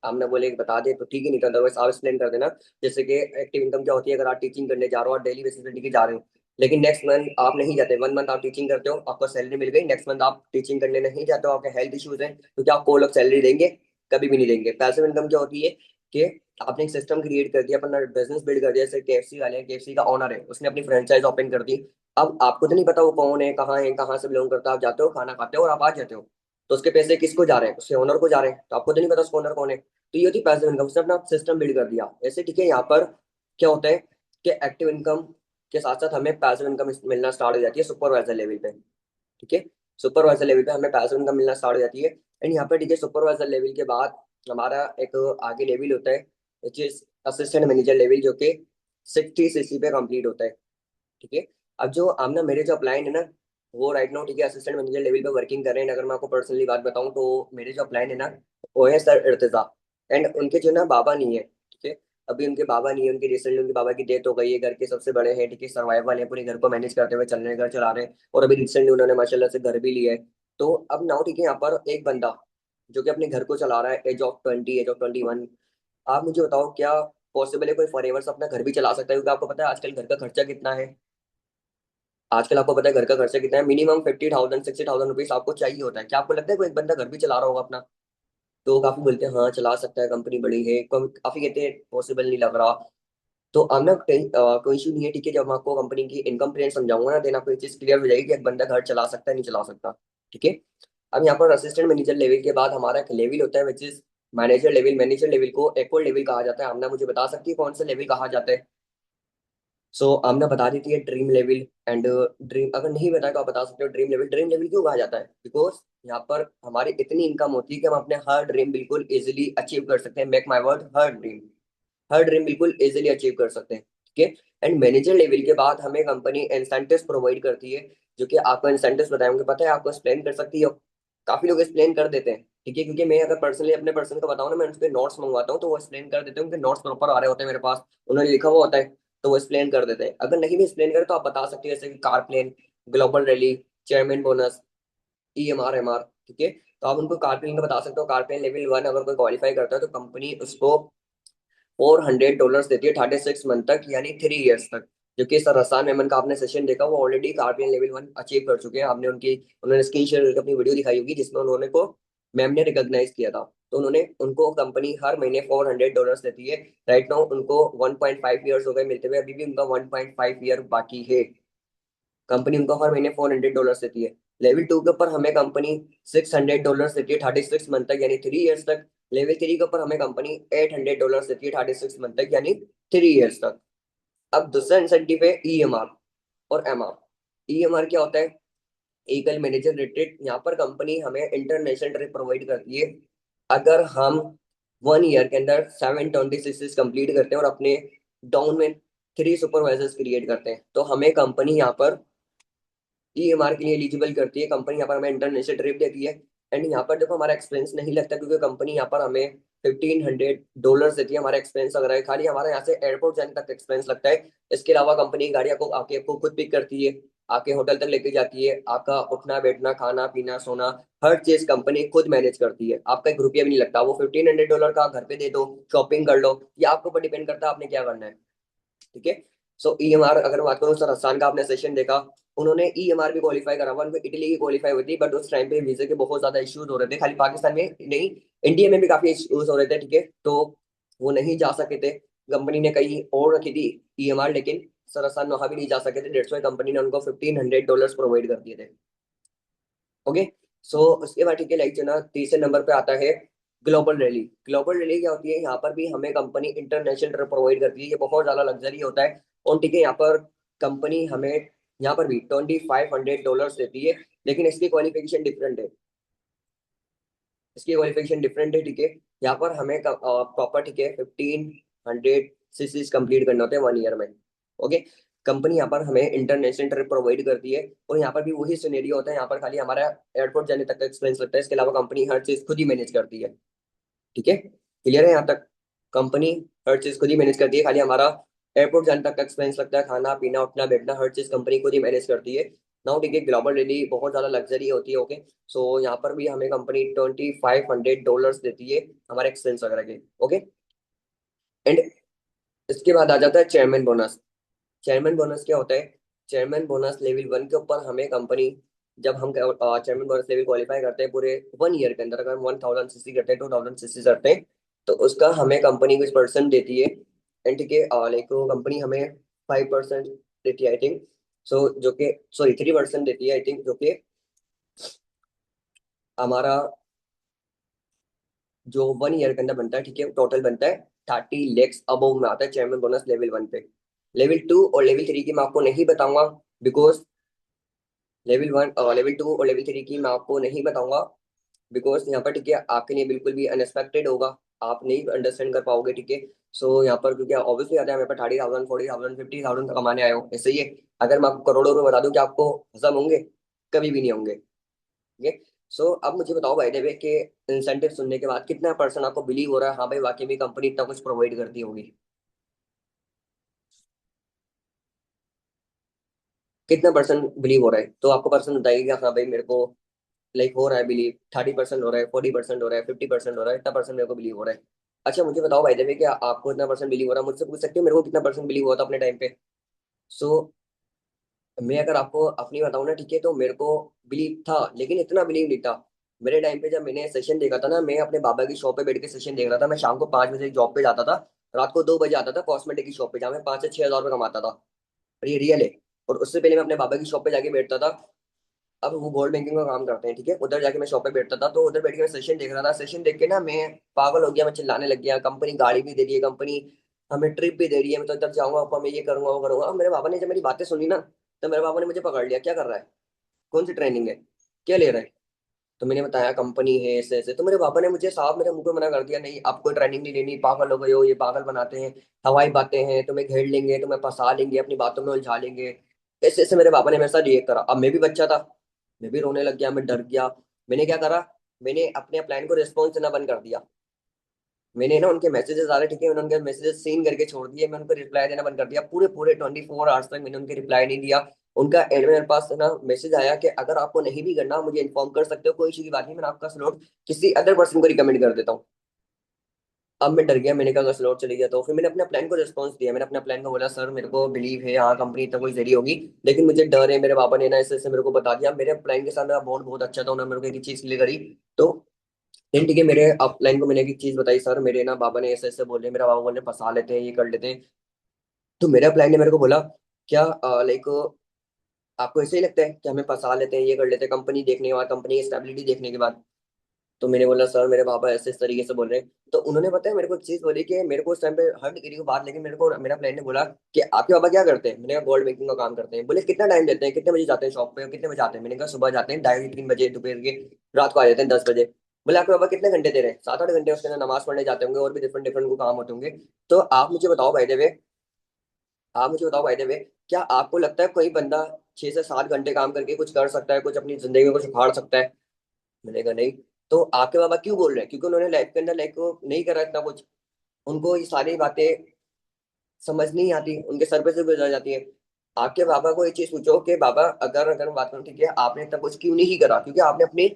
हमने बोले कि बता दे तो ठीक है, नहीं तो अदरवाइज आप एक्सप्लेन कर देना। जैसे कि एक्टिव इनकम क्या होती है, अगर आप टीचिंग करने जा रहे हो और डेली बेसिस पे टिके जा रहे हो, लेकिन नेक्स्ट मंथ आप नहीं जाते, 1 मंथ आप टीचिंग करते हो, आपको सैलरी मिल गई, नेक्स्ट मंथ आप टीचिंग करने नहीं जाते हो, आपके हेल्थ इश्यूज हैं, तो क्या आपको वो लोग सैलरी देंगे? कभी भी नहीं देंगे। पैसिव इनकम क्या होती है कि आपने एक सिस्टम क्रिएट कर दिया, अपना बिजनेस बिल्ड कर दिया, जैसे केएफसी वाले हैं, केएफसी का ओनर है, उसने अपनी फ्रेंचाइज ओपन कर दी। अब आपको तो नहीं पता वो कौन है, कहाँ से बिलोंग करता है, आप जाते हो खाना खाते हो और आप आ जाते हो, तो उसके पैसे किसको जा रहे हैं? उसके ओनर को जा रहे हैं, तो आपको तो नहीं पता उसका ओनर कौन है। तो ये होती है पैसिव इनकम, उसने अपना सिस्टम बिल्ड कर दिया ऐसे, ठीक है। यहाँ पर क्या होता है कि एक्टिव इनकम के साथ साथ हमें पैसिव इनकम मिलना स्टार्ट हो जाती है सुपरवाइजर लेवल पे, ठीक है। सुपरवाइजर लेवल पे हमें पैसिव इनकम मिलना स्टार्ट हो जाती है। एंड यहाँ पे ठीक है, सुपरवाइजर लेवल के बाद हमारा एक आगे लेवल होता है which is assistant manager level, जो कि 60 सीसी पे कंप्लीट होता है, ठीक है। अब जो आमना मेरे जो अपलाइन है ना, वो राइट नाउ ठीक है असिस्टेंट मैनेजर लेवल पे वर्किंग कर रहे हैं। अगर मैं आपको पर्सनली बात बताऊं तो मेरे जो अपलाइन है ना, वो है सर इर्तिजा। एंड उनके जो ना बाबा नहीं है, ठीक है। अभी उनके बाबा नहीं है, उनकी रिसेंटली उनके बाबा की डेथ हो गई है, घर के सबसे बड़े हैं, ठीक है, सर्वाइवल है, पूरे घर को मैनेज करते हुए चल रहे हैं, घर चला रहे हैं, और अभी रिसेंटली उन्होंने माशाल्लाह से घर भी लिया है। तो अब नाउ ठीक है, यहाँ पर एक बंदा जो कि अपने घर को चला रहा है, एज ऑफ 20, एज ऑफ 21, आप मुझे बताओ क्या पॉसिबल है कोई फॉर एवर अपना घर भी चला सकता है? क्योंकि आपको पता है आजकल घर का खर्चा कितना है, आजकल आपको पता है घर का खर्चा कितना है, मिनिमम 50,000 60,000 रुपीज आपको चाहिए होता है। क्या आपको लगता है कोई एक बंदा घर भी चला रहा होगा अपना? तो काफी बोलते हैं हाँ चला सकता है, कंपनी बड़ी है, काफी कहते हैं पॉसिबल नहीं लग रहा। तो अब ना कोई इशू नहीं है, ठीक है। जब मैं आपको कंपनी की इनकम प्लान समझाऊंगा ना, देन आपको ये चीज क्लियर हो जाएगी कि एक बंदा घर चला सकता है नहीं चला सकता, ठीक है। अब यहाँ पर असिस्टेंट मैनेजर लेवल के बाद हमारा एक लेवल होता है which is manager level. Manager level को एक और लेवल कहा जाता है, हमने मुझे बता सकती है कौन सा लेवल कहा जाता है? सो आमना बता देती है ड्रीम लेवल। एंड ड्रीम अगर नहीं बताया तो आप बता सकते हो ड्रीम लेवल। ड्रीम लेवल क्यों कहा जाता है? बिकॉज यहाँ पर हमारी इतनी इनकम होती है कि हम अपने हर ड्रीम बिल्कुल इजीली अचीव कर सकते हैं। Make my word, her dream बिल्कुल इजीली अचीव कर सकते हैं, ठीक है। एंड मैनेजर लेवल के बाद हमें कंपनी इंसेंटिव्स प्रोवाइड करती है, जो कि आपको इंसेंटिव्स बताए होंगे, पता है आपको एक्सप्लेन कर सकती हो? काफी लोग एक्सप्लेन कर देते हैं, ठीक है, क्योंकि मैं अगर पर्सनली अपने पर्सन को बताऊं ना, मैं उनके नोट्स मंगवाता हूँ तो वो एक्सप्लेन कर देते हैं, उनके नोट्स प्रॉपर आ रहे होते हैं मेरे पास, उन्होंने लिखा हुआ होता है, तो वो एक्सप्लेन कर देते हैं। अगर नहीं भी एक्सप्लेन करे तो आप बता सकते हो, जैसे कि car plane, global rally, chairman bonus, EMR, MR, ठीक है। तो आप उनको कार प्लेन का बता सकते हो। कार प्लेन लेवल 1 अगर कोई क्वालिफाई करता है तो कंपनी उसको $400 देती है 36 मंथ तक, यानी 3 ईयर्स तक। जो कि सर हसान मेमन का आपने सेशन देखा, वो ऑलरेडी कार्बियन लेवल 1 अचीव कर चुके हैं। आपने उन्होंने स्क्रीन शेयर करके अपनी वीडियो दिखाई होगी जिसमें उन्होंने को मैम ने रिकॉग्नाइज किया था। तो उन्होंने उनको कंपनी हर महीने $400 देती है। राइट नाउ उनको 1.5 ईयर्स हो गए मिलते हुए, अभी भी उनका 1.5 ईयर बाकी है। कंपनी उनको हर महीने $400 देती है। लेवल 2 के ऊपर हमें कंपनी $600 देती है 36 मंथ तक, यानी 3 ईयर्स तक। लेवल 3 के ऊपर हमें कंपनी $800 देती है 36 मंथ तक, यानी 3 ईयर्स तक। अब दूसरा इंसेंटिव है EMR और MR। EMR क्या होता है? Eagle manager retreat. यहाँ पर कंपनी हमें इंटरनेशनल ट्रिप प्रोवाइड करती है। अगर हम 1 ईयर के अंदर 726 कंप्लीट करते हैं और अपने डाउन में 3 सुपरवाइजर्स क्रिएट करते हैं। तो हमें कंपनी यहाँ पर ईएमआर के लिए एलिजिबल करती है, कंपनी यहाँ पर हमें इंटरनेशनल ट्रिप देती है। एंड यहाँ पर देखो हमारा एक्सपेंस नहीं लगता, क्योंकि कंपनी यहाँ पर हमें $1500 देती है हमारा एक्सपेंस अगर है, खाली हमारा यहाँ से एयरपोर्ट जाने तक एक्सपेंस लगता है। इसके अलावा कंपनी की गाड़ी आपको आके आपको खुद पिक करती है, आके होटल तक लेके जाती है, आपका उठना बैठना खाना पीना सोना हर चीज कंपनी खुद मैनेज करती है, आपका 1 रुपया भी नहीं लगता। वो $1500 का घर पे दे दो, शॉपिंग कर लो, ये आपके ऊपर डिपेंड करता है आपने क्या करना है। ठीक है। सो ईएमआर अगर बात करूँ सर, हसान का आपने सेशन देखा, उन्होंने ईएमआर भी क्वालिफाई करा हुआ, उनको इटली की क्वालिफाई हुई थी, बट उस टाइम पे वीजे के बहुत ज्यादा इश्यूज हो रहे थे, खाली पाकिस्तान में नहीं इंडिया में भी काफी इश्यूज हो रहे थे। ठीक है, तो वो नहीं जा सके थे, कंपनी ने कहीं और रखी थी ईएमआर, लेकिन सर हसान वहां भी नहीं जा सके थे, डेट्स वाई कंपनी ने उनको $1500 प्रोवाइड कर दिए थे। ओके। सो उसके बाद ठीक है, लाइक जो ना तीसरे नंबर पे आता है ग्लोबल रैली। ग्लोबल रैली क्या होती है, यहाँ पर भी हमें कंपनी इंटरनेशनल ट्रिप प्रोवाइड करती है, ये बहुत ज्यादा लग्जरी होता है। और ठीक है, यहाँ पर कंपनी हमें यहाँ पर भी $2500 देती है, लेकिन इसकी क्वालिफिकेशन डिफरेंट है। इसकी क्वालिफिकेशन डिफरेंट है। ठीक है, यहाँ पर हमें प्रॉपर ठीक है 1500 सीसीज कंप्लीट करने होते हैं 1 ईयर में। ओके। कंपनी यहाँ पर हमें इंटरनेशनल ट्रिप प्रोवाइड करती है, और यहाँ पर भी वही सिनेरियो होता है, यहाँ पर खाली हमारा एयरपोर्ट जाने तक का एक्सपेंस लगता है, इसके अलावा कंपनी हर चीज खुद ही मैनेज करती है। ठीक है, क्लियर है यहाँ तक? कंपनी हर चीज खुद ही मैनेज करती है, खाली हमारा एयरपोर्ट जाने तक का एक्सपेंस लगता है, खाना पीना उठना बैठना हर चीज कंपनी खुद ही मैनेज करती है। नाउ ठीक है, ग्लोबल रैली बहुत ज्यादा लग्जरी होती है। ओके। सो यहाँ पर भी हमें कंपनी $2500 देती है हमारे एक्सपेंस वगैरह के। ओके। एंड इसके बाद आ जाता है चेयरमैन बोनस। चेयरमैन बोनस क्या होता है? चेयरमैन बोनस लेवल 1 के ऊपर हमें कंपनी, जब हम चेयरमैन बोनस लेवल क्वालिफाई करते हैं पूरे 1 ईयर के अंदर, अगर हम 1000 सीसी करते हैं 2000 सीसी करते हैं, तो उसका हमें कंपनी कुछ परसेंट देती है। एंड ठीक है, लाइक कंपनी हमें 5% देती है आई थिंक। सो जो कि सॉरी 3% देती है आई थिंक, जो कि हमारा जो 1 ईयर के अंदर बनता है। ठीक है, टोटल बनता है 30 lakhs अबव में आता है चेयरमैन बोनस लेवल 1 पे। लेवल 2 और लेवल 3 की मैं आपको नहीं बताऊंगा, बिकॉज लेवल 1 लेवल 2 और लेवल 3 की मैं आपको नहीं बताऊंगा, बिकॉज यहाँ पर ठीक है आपके लिए बिल्कुल भी अनएक्सपेक्टेड होगा, आप नहीं अंडरस्टैंड कर पाओगे। ठीक है। सो यहाँ पर क्योंकि ऑब्वियसली आता है हमें पर 30,000 40,000 50,000 कमाने आए हो, ऐसे ही है। अगर मैं आपको करोड़ों रुपए बता दूं कि आपको हजम होंगे? कभी भी नहीं होंगे। ठीक है। सो अब मुझे बताओ भाई देवे कि इंसेंटिव सुनने के बाद कितना परसेंट आपको बिलीव हो रहा है, हाँ भाई वाकई में कंपनी इतना कुछ प्रोवाइड करती होगी? कितना परसेंट बिलीव हो रहा है? तो आपको पर्सन बताइए कि हाँ भाई मेरे को लाइक हो रहा है बिलीव, 30% हो रहा है, 40% हो रहा है, 50% हो रहा है, इतना परसेंट मेरे को बिलीव हो रहा है। अच्छा मुझे बताओ भाई देवे कि आपको इतना परसेंट बिलीव हो रहा है, मुझसे पूछ सकते हो मेरे को कितना परसेंट बिलीव हुआ था अपने टाइम पे? सो मैं अगर आपको अपनी बताऊं ना, ठीक है, तो मेरे को बिलीव था, लेकिन इतना बिलीव नहीं था। मेरे टाइम पे जब मैंने सेशन देखा था ना, मैं अपने बाबा की शॉप पे बैठ के सेशन देख रहा था, मैं शाम को 5 बजे जॉब पे जाता था, रात को 2 बजे आता था कॉस्मेटिक की शॉप पे, जहाँ मैं 5 से 6 हज़ार रुपये कमाता था। और ये रियल है। और उससे पहले मैं अपने बाबा की शॉप पे जाके बैठता था, अब वो गोल्ड बैंकिंग का काम करते हैं। ठीक है, उधर जाके मैं शॉप पे बैठता था, तो उधर बैठ के मैं सेशन देख रहा था, सेशन देख के ना मैं पागल हो गया, मैं चिल्लाने लग गया, कंपनी गाड़ी भी दे रही है, कंपनी हमें ट्रिप भी दे रही है, मैं तो इधर जाऊंगा पापा, मैं ये करूंगा वो करूंगा। अब मेरे पापा ने जब मेरी बातें सुनी ना, तो मेरे पापा ने मुझे पकड़ लिया, क्या कर रहा है, कौन सी ट्रेनिंग है, क्या ले रहा है? तो मैंने बताया कंपनी है ऐसे ऐसे, तो मेरे पापा ने मुझे साहब मेरे मुंह पे मना कर दिया, नहीं आपको ट्रेनिंग नहीं लेनी, पागल हो गए हो, ये पागल बनाते हैं, हवाई बातें हैं, तुम्हें घेर लेंगे, तुम्हें फंसा लेंगे, अपनी बातों में उलझा लेंगे। ऐसे ऐसे मेरे पापा ने मेरे साथ रिएक्ट करा। अब मैं भी बच्चा था, मैं भी रोने लग गया, मैं डर गया। मैंने क्या करा, मैंने अपने प्लान को रिस्पॉन्स देना बंद कर दिया। मैंने ना उनके मैसेजेस आ रहे, ठीक है, मैंने उनके मैसेजेस सीन करके छोड़ दिए, मैं उनको रिप्लाई देना बंद कर दिया, पूरे पूरे 24 आवर्स तक मैंने उनके रिप्लाई नहीं दिया। उनका एंड में मेरे पास ना मैसेज आया कि अगर आपको नहीं भी करना मुझे इन्फॉर्म कर सकते हो, कोई इशू की बात नहीं, मैं आपका स्लॉट किसी अदर पर्सन को रिकमेंड कर देता हूँ। अब मैं डर गया, मैंने कहा अगर स्लॉट चली गया तो फिर मैंने अपने प्लान को रिस्पॉन्स दिया, मैंने अपने प्लान को बोला सर मेरे को बिलीव है हाँ कंपनी इतना कोई जरिए होगी, लेकिन मुझे डर है, मेरे पापा ने ना ऐसे ऐसे मेरे को बता दिया। मेरे प्लान के साथ मेरा बॉन्ड बहुत अच्छा था, उन्होंने मेरे को एक चीज क्लियर करी। तो नहीं ठीक है, मेरे अपलाइन को मैंने एक चीज बताई, सर मेरे ना बाबा ने ऐसे ऐसे बोले, मेरा बाबा बोले फंसा लेते हैं, ये कर लेते हैं। तो मेरे अपलाइन ने मेरे को बोला क्या लाइक आपको ऐसे ही लगता है कि हमें फंसा लेते हैं, ये कर लेते हैं कंपनी देखने के बाद, कंपनी की स्टेबिलिटी देखने के बाद? तो मैंने बोला सर मेरे पापा ऐसे इस तरीके से बोल रहे हैं। तो उन्होंने पता है मेरे को एक चीज बोली कि मेरे को उस टाइम पे हर्ट करी वो बात, लेकिन मेरे को मेरा प्लान ने बोला कि आपके पापा क्या करते हैं? मैंने कहा गोल्ड बैंकिंग का काम करते हैं। बोले कितना टाइम देते हैं, कितने बजे जाते हैं शॉप पे, कितने बजे आते हैं? मैंने कहा सुबह जाते हैं 2:30 3 बजे दोपहर के, रात को आ जाते हैं 10 बजे। बोले आपके बाबा कितने घंटे दे रहे हैं? 7-8 घंटे उसके अंदर नमाज पढ़ने जाते होंगे और भी डिफरेंट डिफरेंट को काम होते होंगे। तो आप मुझे बताओ भाई देवे, आप मुझे बताओ भाई देवे, क्या आपको लगता है कोई बंदा 6 से 7 घंटे काम करके कुछ कर सकता है, कुछ अपनी जिंदगी में कुछ उखाड़ सकता है? मिलेगा नहीं। तो आपके बाबा क्यों बोल रहे हैं? क्योंकि उन्होंने लाइफ के अंदर लाइफ को नहीं करा इतना कुछ, उनको ये सारी बातें समझ नहीं आती, उनके सर पे से गुजर जाती है। आपके बाबा को ये चीज पूछो कि बाबा, अगर अगर मैं बात करूं, ठीक है, आपने इतना कुछ क्यों नहीं करा? क्योंकि आपने अपने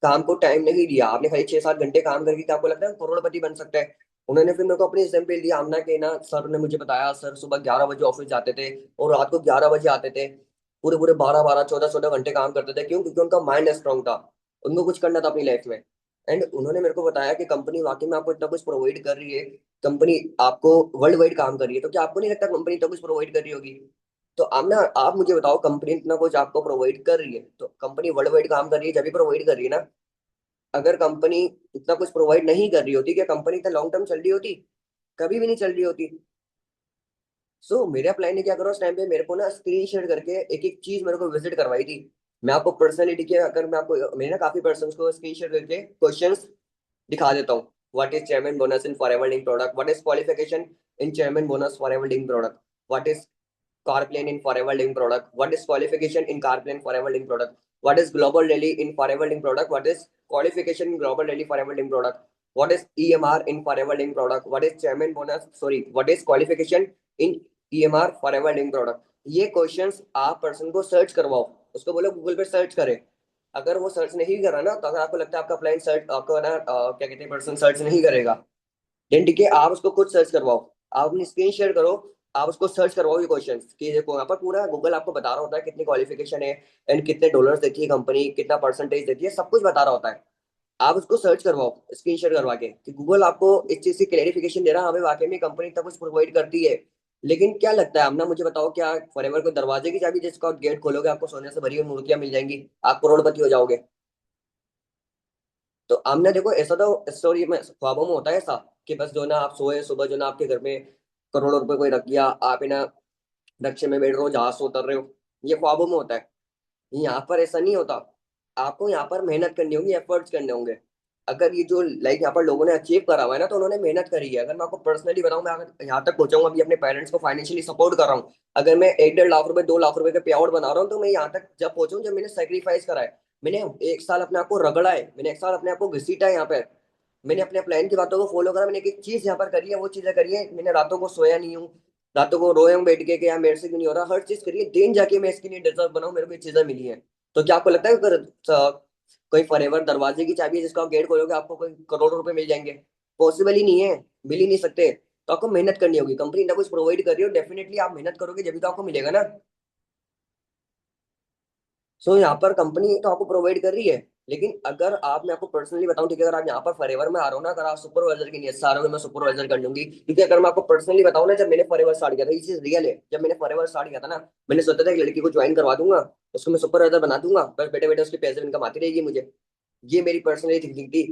काम को टाइम नहीं दिया, आपने खाली 6-7 घंटे काम करके क्या आपको लगता है करोड़पति बन सकता है? उन्होंने फिर मेरे को अपनी एग्जाम्पल दिया आमना के ना, सर ने मुझे बताया, सर सुबह 11 बजे ऑफिस जाते थे और रात को 11 बजे आते थे, पूरे पूरे 12-12 14-14 घंटे काम करते थे। क्यों? क्योंकि उनका माइंड स्ट्रांग था, उनको कुछ करना था अपनी लाइफ में। एंड उन्होंने मेरे को बताया कि कंपनी वाकई में आपको इतना कुछ प्रोवाइड कर रही है, कंपनी आपको वर्ल्ड वाइड काम कर रही है, तो क्या आपको नहीं लगता कंपनी इतना कुछ प्रोवाइड कर रही होगी? तो आमना, आप मुझे बताओ, कंपनी इतना कुछ आपको प्रोवाइड कर रही है तो कंपनी वर्ल्ड वाइड काम कर रही है जब भी प्रोवाइड कर रही है ना। अगर कंपनी इतना कुछ प्रोवाइड नहीं कर रही होती, क्या कंपनी इतना लॉन्ग टर्म चल रही होती? कभी भी नहीं चल रही होती। सो मेरा प्लान है, क्या करो उस टाइम पे मेरे को ना स्क्रीन शेयर करके एक एक चीज मेरे को विजिट करवाई थी। मैं आपको पर्सनैलिटी के, अगर मैं आपको, मैंने ना काफी पर्सन को स्क्रीन शेयर करके क्वेश्चंस दिखा देता हूँ। What is chairman bonus in forever link product? What is qualification in chairman bonus forever link product? What is CarPlane in Forever Link product? What is qualification in CarPlane Forever Link product? What is Global Rally in Forever Link product? What is qualification in Global Rally Forever Link product? What is EMR in Forever Link product? What is chairman bonus? Sorry, what is qualification in EMR Forever Link product? ये questions आप person को search करवाओ, उसको बोलो Google पे search करे। अगर वो सर्च नहीं करा ना, तो अगर आपको लगता है आपका क्लाइंट सर्च, आपको ना क्या कहते हैं, पर्सन सर्च नहीं करेगा, देन ठीक है, आप उसको खुद सर्च करवाओ। आप अपनी स्क्रीन शेयर करो, आप उसको सर्च करवाओ ये क्वेश्चन, कि देखो यहाँ पर पूरा गूगल आपको बता रहा होता है कितनी क्वालिफिकेशन है एंड कितने डॉलर्स देती है कंपनी, कितना परसेंटेज देती है, सब कुछ बता रहा होता है। आप उसको सर्च करवाओ स्क्रीन शेयर करवा के, कि गूगल आपको इस चीज की क्लेरिफिकेशन दे रहा है, हमें वाकई में कंपनी इतना कुछ प्रोवाइड करती है। लेकिन क्या लगता है आमना, मुझे बताओ, क्या फॉरएवर को दरवाजे की चाबी जिसको आप गेट खोलोगे आपको सोने से भरी हुई मूर्तियां मिल जाएंगी, आप करोड़पति हो जाओगे? तो आमने देखो, ऐसा तो स्टोरी में ख्वाबों में होता है ऐसा, कि बस जो ना आप सोए सुबह, जो ना आपके घर में करोड़ों रुपए कोई रख दिया, आप है ना नक्शे में बैठ रहे हो, जहाज से उतर रहे हो, ये ख्वाबों में होता है। यहाँ पर ऐसा नहीं होता। आपको यहाँ पर मेहनत करनी होगी, एफर्ट्स करने होंगे। अगर ये जो लाइक यहाँ पर लोगों ने अचीव करा हुआ है ना, तो उन्होंने मेहनत करी है। अगर मैं आपको पर्सनली बताऊं, मैं अगर यहाँ तक पहुंचाऊंगा, अभी अपने पेरेंट्स को फाइनेंशियली सपोर्ट कर रहा हूँ, अगर मैं 1-1.5 लाख रुपए 2 लाख रुपए का पे आउट बना रहा हूँ, तो मैं यहाँ तक जब पहुंचूं जब मैंने सेक्रीफाइस करा है। मैंने 1 साल अपने आप को रगड़ा है, मैंने 1 साल अपने आप को घसीटा है यहाँ पे। मैंने अपने प्लान की बातों को फॉलो करा, मैंने एक एक चीज यहाँ पर करी है, वो चीजें करी है, मैंने रातों को सोया नहीं हूँ, रातों को रोए हूँ बैठ के कि यार मेरे से क्यों नहीं हो रहा, हर चीज करी है, दिन जाके मैं इसके लिए डिजर्व बनाऊं, मेरे को ये चीजें मिली है। तो क्या आपको लगता है अगर कोई फॉरएवर दरवाजे की चाबी है जिसको आप गेट खोलोगे आपको कोई करोड़ों रुपए मिल जाएंगे? पॉसिबल ही नहीं है, मिल ही नहीं सकते। तो आपको मेहनत करनी होगी, कंपनी ना कुछ प्रोवाइड कर रही हो, डेफिनेटली आप मेहनत करोगे जब भी तो आपको मिलेगा ना। सो यहाँ पर कंपनी तो आपको प्रोवाइड कर रही है, लेकिन अगर आप, मैं आपको पर्सनली बताऊं, ठीक है, अगर आप यहाँ पर फॉरएवर में आ रहे हो ना, अगर आप सुपरवाइजर की नियत से आ रहे हो कि मैं सुपरवाइजर कर लूंगी, क्योंकि अगर मैं आपको पर्सनली बताऊं ना, जब मैंने फॉरएवर स्टार्ट किया था, ये चीज रियल है, जब मैंने फॉरएवर स्टार्ट किया था ना, मैंने सोचा था एक लड़की को ज्वाइन करवा दूंगा, उसको मैं सुपरवाइजर बना दूंगा, बस बेटे बेटे उसके पैसे इनकम आती रहेगी मुझे। ये मेरी पर्सनली थिंकिंग थी।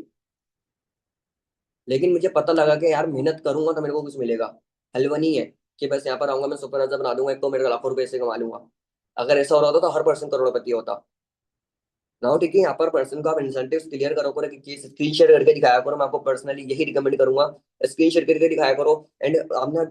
लेकिन मुझे पता लगा कि यार मेहनत करूंगा तो मेरे को कुछ मिलेगा। हलवा नहीं है कि बस यहाँ पर आऊंगा मैं सुपरवाइजर बना दूंगा, एक तो मेरे को लाखों रुपए से कमा लूंगा। अगर ऐसा हो रहा होता तो हर पर्सन करोड़पति होता ना। ठीक है, यहाँ पर पर्सन को आप इंसेंटिव क्लियर करो करो, कि स्क्रीन शेयर करके दिखाया करो, मैं आपको पर्सनली यही रिकमेंड करूंगा। स्क्रीन शेयर करके दिखाया करो। एंड आपने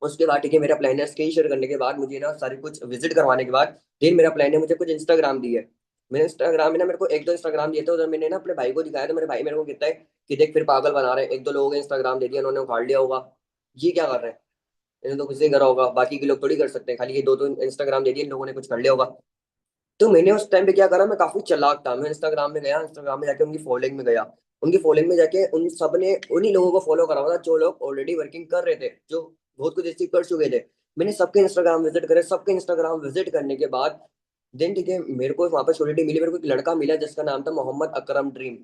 उसके बाद, ठीक है, मेरा प्लान है स्क्रीन शेयर करने के बाद मुझे ना सारी कुछ विजिट करवाने के बाद, फिर मेरा प्लान है मुझे कुछ इंस्टाग्राम दी है। मैंने इंस्टाग्राम में ना, मेरे को 1-2 इंस्टाग्राम दिए थे, उधर मैंने ना अपने भाई को दिखाया, तो मेरे भाई मेरे को कहता है कि देख फिर पागल बना रहे हैं, 1-2 लोगों के इंस्टाग्राम दे दिया, उन्होंने उखाड़ लिया होगा, ये क्या कर रहे हैं, इन्होंने तो कुछ नहीं करा होगा, बाकी के लोग थोड़ी कर सकते हैं, खाली ये 2-2 इंस्टाग्राम दे दिए, इन लोगों ने कुछ कर लिया होगा। तो मैंने उस टाइम पे क्या करा, मैं काफी चालाक था, मैं इंस्टाग्राम में गया, इंस्टाग्राम में जाके उनकी फॉलोइंग में गया, उनकी फॉलोइंग में जाके उन सब ने उन्हीं लोगों को फॉलो करा हुआ था जो लोग ऑलरेडी वर्किंग कर रहे थे, जो बहुत कुछ अचीव कर चुके थे। मैंने सबके इंस्टाग्राम विजिट करे, सबके इंस्टाग्राम विजिट करने के बाद देन ठीक है, मेरे को वहां पर छोटी मिली, मेरे को एक लड़का मिला जिसका नाम था मोहम्मद अकरम ड्रीम।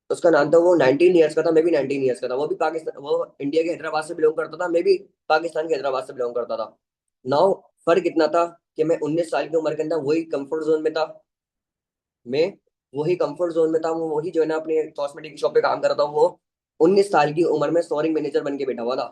उसका नाम था, वो 19 ईयर्स का था, मैं भी 19 ईयर्स का था, वो भी पाकिस्तान, वो इंडिया के हैदराबाद से बिलोंग करता था, मैं भी पाकिस्तान के हैदराबाद से बिलोंग करता था। नाउ फर्क इतना था कि मैं 19 साल की उम्र के अंदर वही कंफर्ट जोन में था, मैं वही कंफर्ट जोन में था, वो वही जो है ना अपने कॉस्मेटिक शॉप पे काम कर रहा था, वो 19 साल की उम्र में स्टोरिंग मैनेजर बन के बैठा हुआ था।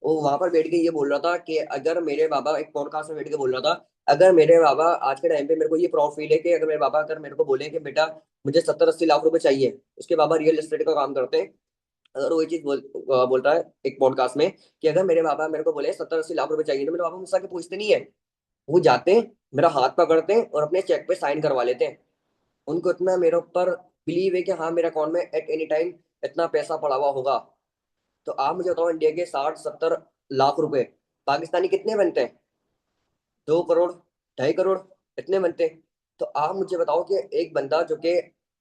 वो वहां पर बैठ के ये बोल रहा था कि अगर मेरे बाबा, एक पॉडकास्ट में बैठ के बोल रहा था, अगर मेरे बाबा आज के टाइम पे मेरे को ये प्राउड फील है कि अगर मेरे बाबा अगर मेरे को बोले कि बेटा मुझे 70-80 लाख रुपए चाहिए, उसके बाबा रियल एस्टेट का काम करते हैं। अगर वो ये चीज बोल रहा है एक पॉडकास्ट में कि अगर मेरे बाबा मेरे को बोले 70-80 लाख रुपए चाहिए, तो मेरे बाबा मुझसे आके पूछते नहीं है। वो जाते हैं, मेरा हाथ पकड़ते हैं और अपने चेक पे साइन करवा लेते हैं। उनको इतना मेरे ऊपर बिलीव है कि हाँ मेरे अकाउंट में एट एनी टाइम इतना पैसा पड़ा हुआ होगा। तो आप मुझे बताओ, इंडिया के 60-70 लाख रुपए पाकिस्तानी कितने बनते हैं? 2 करोड़, 2.5 करोड़, इतने बनते हैं। तो आप मुझे बताओ कि एक बंदा जो कि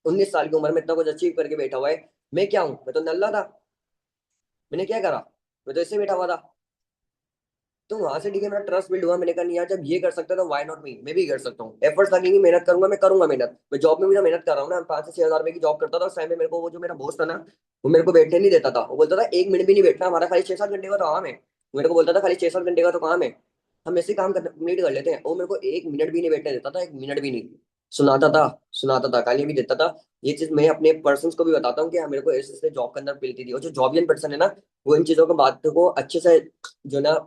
19 साल की उम्र में इतना कुछ अचीव करके बैठा हुआ है, मैं क्या हूँ? मैं तो नल्ला था। मैंने क्या करा? मैं तो ऐसे बैठा हुआ था। तो वहां से ठीक है, मेरा ट्रस्ट बिल्ड हुआ। मैंने कहा नहीं यार, जब ये कर सकता है तो व्हाई नॉट मी, मैं भी कर सकता हूँ। एफर्ट्स लगेंगे, मेहनत करूंगा, मैं करूंगा मेहनत। मैं जॉब में भी तो मेहनत कर रहा हूँ ना। 5 से 6 हजार रुपए की जॉब करता था उस टाइम पे। मेरे को वो जो मेरा बॉस था ना, वो मेरे को बैठने नहीं देता था। वो बोलता था 1 मिनट भी नहीं बैठना, हमारा खाली 6-7 घंटे का तो काम है। मेरे को बोलता था खाली 6-7 घंटे का तो काम है, हम ऐसे काम कंप्लीट कर लेते हैं। वो मेरे को 1 मिनट भी नहीं बैठने देता था, 1 मिनट भी नहीं। सुनाता था, सुनाता था, गाली भी देता था। ये चीज मैं अपने पर्सन को भी बताता हूँ कि हाँ, मेरे को ऐसे ऐसे जॉब के अंदर मिलती थी। और जो जॉबियन पर्सन है ना, वो इन चीजों को बात को अच्छे से जो ना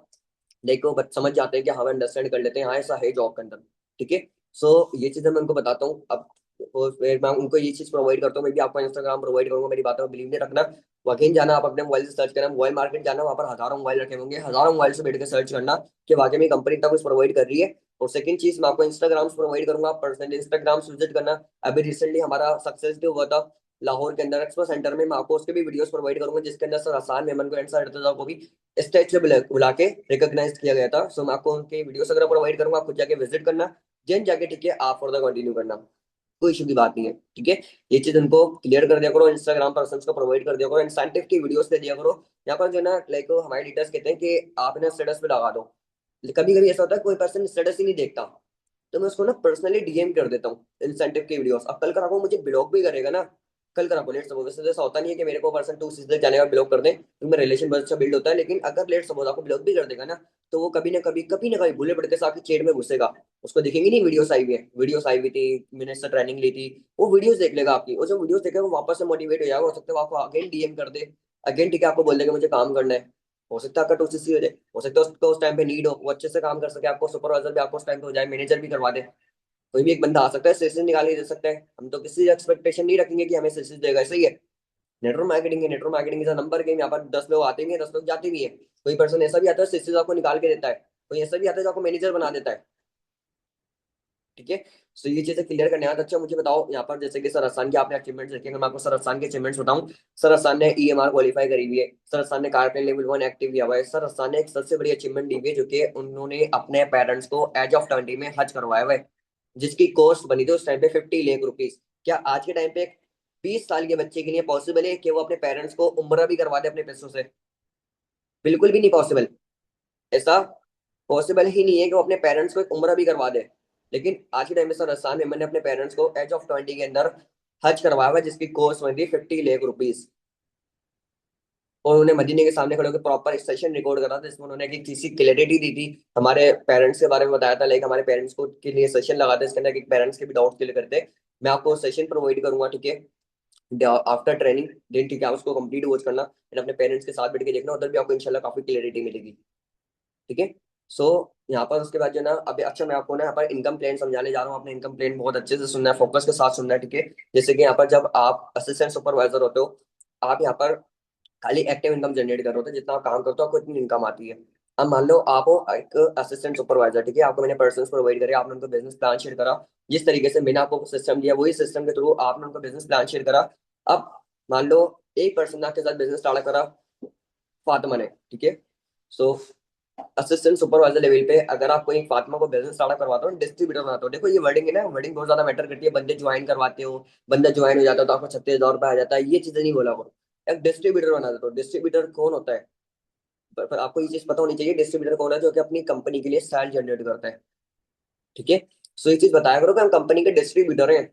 देखो समझ जाते हैं कि हाँ अंडरस्टैंड कर लेते हैं, हाँ ऐसा है जॉब के अंदर। ठीक है। सो ये चीजें मैं उनको बताता हूँ अब। और फिर मैं उनको ये चीज प्रोवाइड करता हूँ। मैं भी आपको इंस्टाग्राम प्रोवाइड करूंगा, मेरी बातों में बिलीव नहीं रखना। वाकई जाना, आप अपने मोबाइल से सर्च करना, मोबाइल मार्केट जाना, वहाँ पर हजारों मोबाइल रखे होंगे, हजारों मोबाइल से बैठ के सर्च करना कि वाकई में कंपनी इतना कुछ प्रोवाइड कर रही है। और सेकंड चीज, मैं आपको इंस्टाग्राम प्रोवाइड करूंगा, पर्सनली इंस्टाग्राम विजिट करना। अभी रिसेंटली हमारा सक्सेस डे हुआ था लाहौर के अंदर एक्सपो सेंटर में। मैं आपको उसके भी वीडियोस प्रोवाइड करूंगा, जिसके अंदर सर हसान मेमन को एंड सर अर्तजा को भी स्टेज पे बुला के रिकॉग्नाइज किया गया था। सो मैं आपको उनके वीडियोस वगैरह प्रोवाइड करूंगा, आप खुद जाके विजिट करना, जैन जाके। ठीक है, आप फर्दर कंटिन्यू करना, कोई इशू की बात नहीं है। ठीक है, ये चीज उनको क्लियर कर दिया करो, इंस्टाग्राम पर्सन को प्रोवाइड कर दिया करो, इंसेंटिव की वीडियोस दे दिया करो। यहाँ पर जो है ना, लाइक हमारे लीडर्स कहते हैं कि आप इन्हें स्टेटस पे लगा दो। कभी कभी ऐसा होता है कोई पर्सन स्टेटस ही नहीं देखता, तो मैं उसको ना पर्सनली डीएम कर देता हूँ इंसेंटिव की वीडियोस। अब कल का आपको मुझे ब्लॉक भी करेगा ना, कल का आपको लेट सपोज, वैसे तो ऐसा होता नहीं है कि मेरे को पर्सन 2 सीधे जाने का ब्लॉक कर दे, क्योंकि रिलेशन बहुत अच्छा बिल्ड होता है। लेकिन अगर लेट सपोज आपको ब्लॉक भी कर देगा ना, तो वो कभी ना कभी भूले पड़ते से आपकी चेट में घुसेगा। उसको दिखेंगी नहीं वीडियोस आई हुई है, वीडियोस आई हुई थी, मैंने इससे ट्रेनिंग ली थी, वो वीडियोस देख लेगा आपकी। और जो वीडियोस देखेगा वो वापस से मोटिवेट हो जाएगा। हो सकता है वो आपको अगेन डीएम कर दे, अगेन ठीक है आपको बोल देगा मुझे काम करना है। हो सकता है आपका 2 सीसी हो जाए, हो सकता है उसको उस टाइम पे नीड हो, वो अच्छे से काम कर सके, आपको सुपरवाइजर भी आपको उस टाइम पे हो जाए, मैनेजर भी करवा दे। कोई भी एक बंदा आ सकता है, सेशन निकाल के दे सकता है। हम तो किसी एक्सपेक्टेशन नहीं रखेंगे कि हमें सेशन देगा, सही है। नेटवर्क मार्केटिंग है, नेटवर्क मार्केटिंग का नंबर गेम। यहाँ पर 10 लोग आते भी हैं, 10 लोग जाते भी है। कोई पर्सन ऐसा भी आता है सेशन आपको निकाल के देता है, कोई ऐसा भी आता है जो आपको मैनेजर बना देता है। ठीक है। सो ये चीजें क्लियर करने आते। अच्छा मुझे बताओ, यहाँ पर जैसे कि सर हसान की आपने अचीवमेंट्स देखे, मैं आपको सर हसान के अचीवमेंट्स बताऊं। सर हसान ने ईएमआर क्वालिफाई करी हुई है, सर हसान ने कारपेन लेवल 1 एक्टिव लिया हुआ है। सर हसान ने एक सबसे बड़ी अचीवमेंट ली हुई है, जो कि उन्होंने अपने पेरेंट्स को एज ऑफ 20 में हज करवाया हुआ है, जिसकी कॉस्ट बनी थी उस टाइम पे 50 लाख रुपीज। क्या आज के टाइम पे 20 साल के बच्चे के लिए पॉसिबल है कि वो अपने पेरेंट्स को उम्रा भी करवा दे अपने पैसों से? बिल्कुल भी नहीं पॉसिबल। ऐसा पॉसिबल ही नहीं है कि वो अपने पेरेंट्स को एक उम्रा भी करवा दे। लेकिन आज के टाइम में सर हसान मेमन ने अपने पेरेंट्स को एज ऑफ 20 के अंदर हज करवाया हुआ है, जिसकी कॉस्ट बनी थी 50 लाख रुपीज। और उन्होंने मदीने के सामने खड़े होकर प्रॉपर एक सेशन रिकॉर्ड करा था, जिसमें उन्होंने एक चीज की क्लैरिटी दी थी, हमारे पेरेंट्स के बारे में बताया था। लाइक हमारे पेरेंट्स को के लिए सेशन लगा था, इसके अंदर पेरेंट्स के भी डाउट क्लियर करते। मैं आपको सेशन प्रोवाइड करूंगा, ठीक है, आफ्टर ट्रेनिंग दिन। ठीक है, आप उसको कंप्लीट वॉच करना, फिर अपने पेरेंट्स के साथ बैठ के देखना, उधर भी आपको इंशाल्लाह काफी क्लियरिटी मिलेगी। ठीक है। सो यहाँ पर उसके बाद जो ना, अभी अच्छा मैं आपको ना यहाँ पर इनकम प्लान समझाने जा रहा हूँ। आपने इनकम प्लान बहुत अच्छे से सुनना है, फोकस के साथ सुनना है। ठीक है। जैसे कि यहाँ पर जब आप असिस्टेंट सुपरवाइजर होते हो, आप यहाँ पर खाली एक्टिव इनकम जनरेट कर रहे होते हो, जितना आप काम करते हो आपको इतनी इनकम आती है। अब मान लो आप हो एक असिस्टेंट सुपरवाइजर, ठीक है, आपको मैंने पर्सन प्रोवाइड करे, आपने उनको बिजनेस प्लान शेयर करा, जिस तरीके से मैंने आपको सिस्टम दिया वही सिस्टम के थ्रू आपने उनको बिजनेस प्लान शेयर करा। अब मान लो एक पर्सन आपके साथ बिजनेस स्टार्ट करा, फातिमा ने। ठीक है। सो असिस्टेंट सुपरवाइजर लेवल पे अगर आप कोई फातिमा को बिजनेस स्टार्ट करवाते हो, डिस्ट्रीब्यूटर बनाते हो, देखो ये वर्डिंग है ना, वर्डिंग बहुत ज्यादा मैटर करती है। बंदे ज्वाइन करवाते हो, बंदा ज्वाइन हो जाता है तो आपको 36,000 रुपये आ जाता है, ये चीजें नहीं बोला वो। एक डिस्ट्रीब्यूटर बना देते हो। डिस्ट्रीब्यूटर कौन होता है? पर आपको ये चीज पता होनी चाहिए, डिस्ट्रीब्यूटर कौन है? जो कि अपनी कंपनी के लिए सेल जनरेट करता है। ठीक है। सो ये चीज बताया करो कि हम कंपनी के डिस्ट्रीब्यूटर हैं।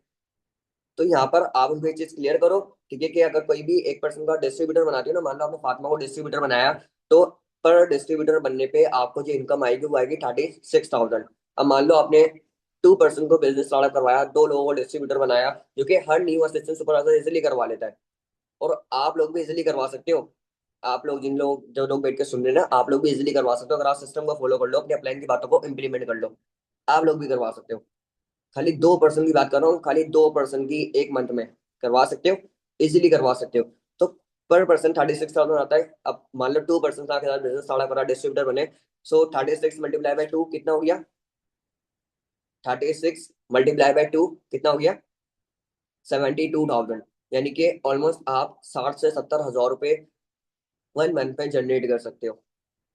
तो यहाँ पर आप उनको ये चीज क्लियर करो, ठीक है, कि अगर कोई भी एक पर्सन का डिस्ट्रीब्यूटर बनाती हो ना, मान लो आपने फातिमा को डिस्ट्रीब्यूटर बनाया, तो पर डिस्ट्रीब्यूटर बनने पे आपको जो इनकम आएगी वो आएगी 36,000। अब मान लो आपने 2 पर्सन को बिजनेस स्टार्ट करवाया, 2 लोगों को डिस्ट्रीब्यूटर बनाया, जो कि हर न्यू असिस्टेंट सुपरवाइजर इजिली करवा लेता है। और आप लोग भी इजिली करवा सकते हो। आप लोग जिन लोग जो लोग बैठ के सुन रहे हैं ना, आप लोग भी इजिली करवा सकते हो, अगर आप सिस्टम को फॉलो कर लो, अपने प्लान की बातों को इंप्लीमेंट कर लो। आप लोग भी करवा सकते हो। खाली 2% की बात कर रहा हूँ, खाली 2% की एक मंथ में करवा सकते हो, इजीली करवा सकते हो। तो पर पर्सन 36,000 आता है। अब मान लो 2% 7,000 बिजनेस 12.5 डिस्ट्रीब्यूटर बने। सो 36 × 2 कितना हो गया? 36 × 2 कितना हो गया? 72,000। यानी कि ऑलमोस्ट आप 60 से 70 हजार रुपये 1 मंथ में जनरेट कर सकते हो।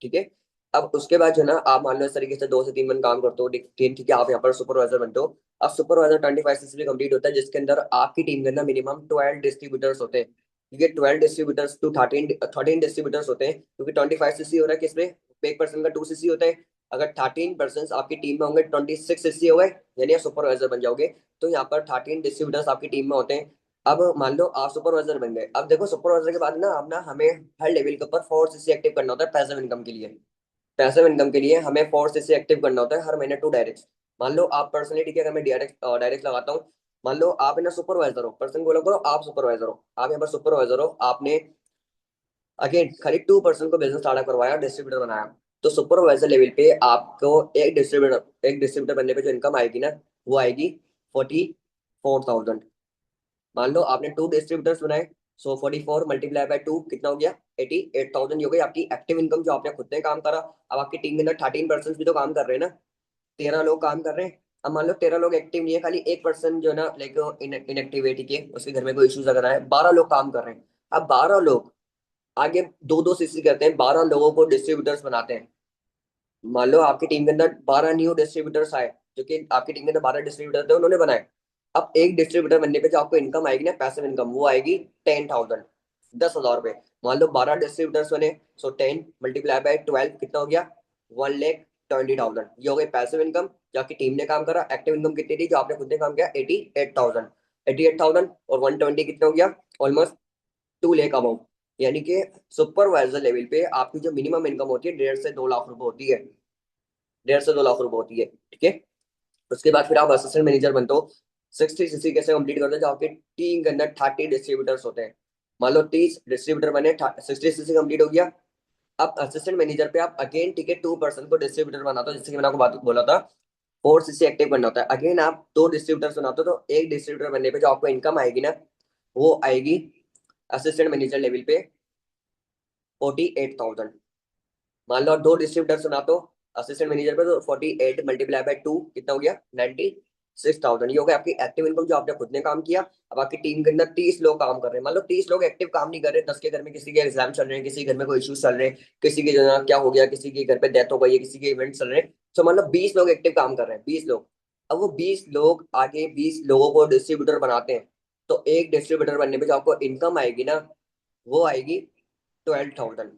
ठीक है। अब उसके बाद जो ना आप मान लो इस तरीके से 2 से 3 मंथ काम करते हो, ठीक है, आप यहाँ पर सुपरवाइजर बनते हो। अब सुपरवाइजर 25 कंप्लीट होता है, जिसके अंदर आपकी टीम के अंदर मिनिमम 12 डिस्ट्रीब्यूटर्स होते हैं। ठीक है, 12 डिस्ट्रीब्यूटर्स टू 13 डिस्ट्रीब्यूटर्स होते हैं, क्योंकि 25 सीसी हो रहा है किसमें? एक पर्सन का 2 सीसी होता है। अगर 13 पर्सन आपकी टीम में होंगे, 26 सीसी हो गए, यानी आप सुपरवाइजर बन जाओगे। तो यहाँ पर 13 डिस्ट्रीब्यूटर्स आपकी टीम में होते हैं। अब मान लो आप सुपरवाइजर बन गए। अब देखो सुपरवाइजर के बाद ना अब ना हमें हर लेवल के ऊपर 4 सीसी एक्टिव करना होता है पैसिव इनकम के लिए। पैसिव इनकम के लिए हमें 4 सीसी एक्टिव करना होता है हर महीने 2 डायरेक्ट। मान लो आप पर्सनली, ठीक है, अगर मैं डायरेक्ट डायरेक्ट लगाता हूँ। मान लो आप है ना सुपरवाइजर हो, पर्सन बोलो करो आप सुपरवाइजर हो, आप यहाँ पर सुपरवाइजर हो, आपने अगेन खाली 2% को बिजनेस स्टार्ट करवाया, डिस्ट्रीब्यूटर बनाया। तो सुपरवाइजर लेवल पे आपको एक डिस्ट्रीब्यूटर बनने पे जो इनकम आएगी ना, वो आएगी 44,000। मान लो आपने 2 डिस्ट्रीब्यूटर्स बनाए। सो 44 × 2 कितना हो गया? 88,000। ये हो गई आपकी एक्टिव इनकम, जो आपने खुद ने काम करा। अब आपकी टीम के अंदर 13 पर्सन भी तो काम कर रहे हैं ना, 13 लोग काम कर रहे हैं। अब मान लो 13 लोग एक्टिव नहीं है, खाली एक पर्सन जो है ना लाइक इनएक्टिविटी के उसके घर में कोई इश्यूज अगर आए, 12 लोग काम कर रहे हैं। अब 12 लोग आगे 2-2 सीसी करते हैं, 12 लोगों को डिस्ट्रीब्यूटर्स बनाते हैं। मान लो आपकी टीम के अंदर 12 न्यू डिस्ट्रीब्यूटर्स आए, जो कि आपकी टीम के अंदर 12 डिस्ट्रीब्यूटर थे, उन्होंने बनाए। अब एक डिस्ट्रीब्यूटर बनने पे जो आपको इनकम आएगी ना, पैसिव इनकम, वो आएगी 10,000, 10,000 रुपए। मान लो 12 डिस्ट्रीब्यूटर्स बने। सो 10 × 12 कितना हो गया? 1,20,000। ये हो गई पैसिव इनकम, जो आपकी टीम ने काम करा। एक्टिव इनकम कितनी थी जो आपने खुद ने काम किया? 88,000। 88,000 और 120 कितना हो गया? Almost 2 lakh amount. यानी कि सुपरवाइजर लेवल पे आपकी जो मिनिमम इनकम होती है 1.5 से 2 लाख रुपए होती है। 1.5 से 2 लाख रुपए होती है। ठीक है। उसके बाद फिर आप असिस्टेंट मैनेजर बनते हो। 60 सीसी कैसे कंप्लीट करते हो? जो आपकी टीम के अंदर 30 डिस्ट्रीब्यूटर्स होते हैं। मान लो 30 डिस्ट्रीब्यूटर बने, 60 सीसी कंप्लीट हो गया। अब असिस्टेंट मैनेजर पे आप अगेन, ठीक है, 2 पर्सन को डिस्ट्रीब्यूटर बनाते हो, जैसे कि मैंने आपको बात बोला था। 4 सीसी एक्टिव करना होता है। अगेन आप 2 डिस्ट्रीब्यूटर्स बनाते हो, तो एक डिस्ट्रीब्यूटर बनने पे जो आपको इनकम आएगी ना, वो आएगी असिस्टेंट मैनेजर लेवल पे 48,000। मान लो आप 2 डिस्ट्रीब्यूटर सुना तो असिस्टेंट मैनेजर पे, तो 48 × 2 कितना हो गया? 96,000। ये हो गया आपकी एक्टिव इनकम, जो आपने खुद ने काम किया। अब आपकी टीम के अंदर 30 लोग काम कर रहे हैं। मान लो 30 लोग एक्टिव काम नहीं कर रहे, 10 के घर में किसी के एग्जाम चल रहे हैं, किसी के घर में कोई इश्यूज चल रहे हैं, किसी के जो है ना क्या हो गया, किसी के घर पे डेथ हो गई है, किसी के इवेंट चल रहे हैं। तो मान लो 20 लोग एक्टिव काम कर रहे हैं, 20 लोग। अब वो 20 लोग आगे 20 लोगों को डिस्ट्रीब्यूटर बनाते हैं। तो एक डिस्ट्रीब्यूटर बनने पे जो आपको इनकम आएगी ना, वो आएगी 12,000।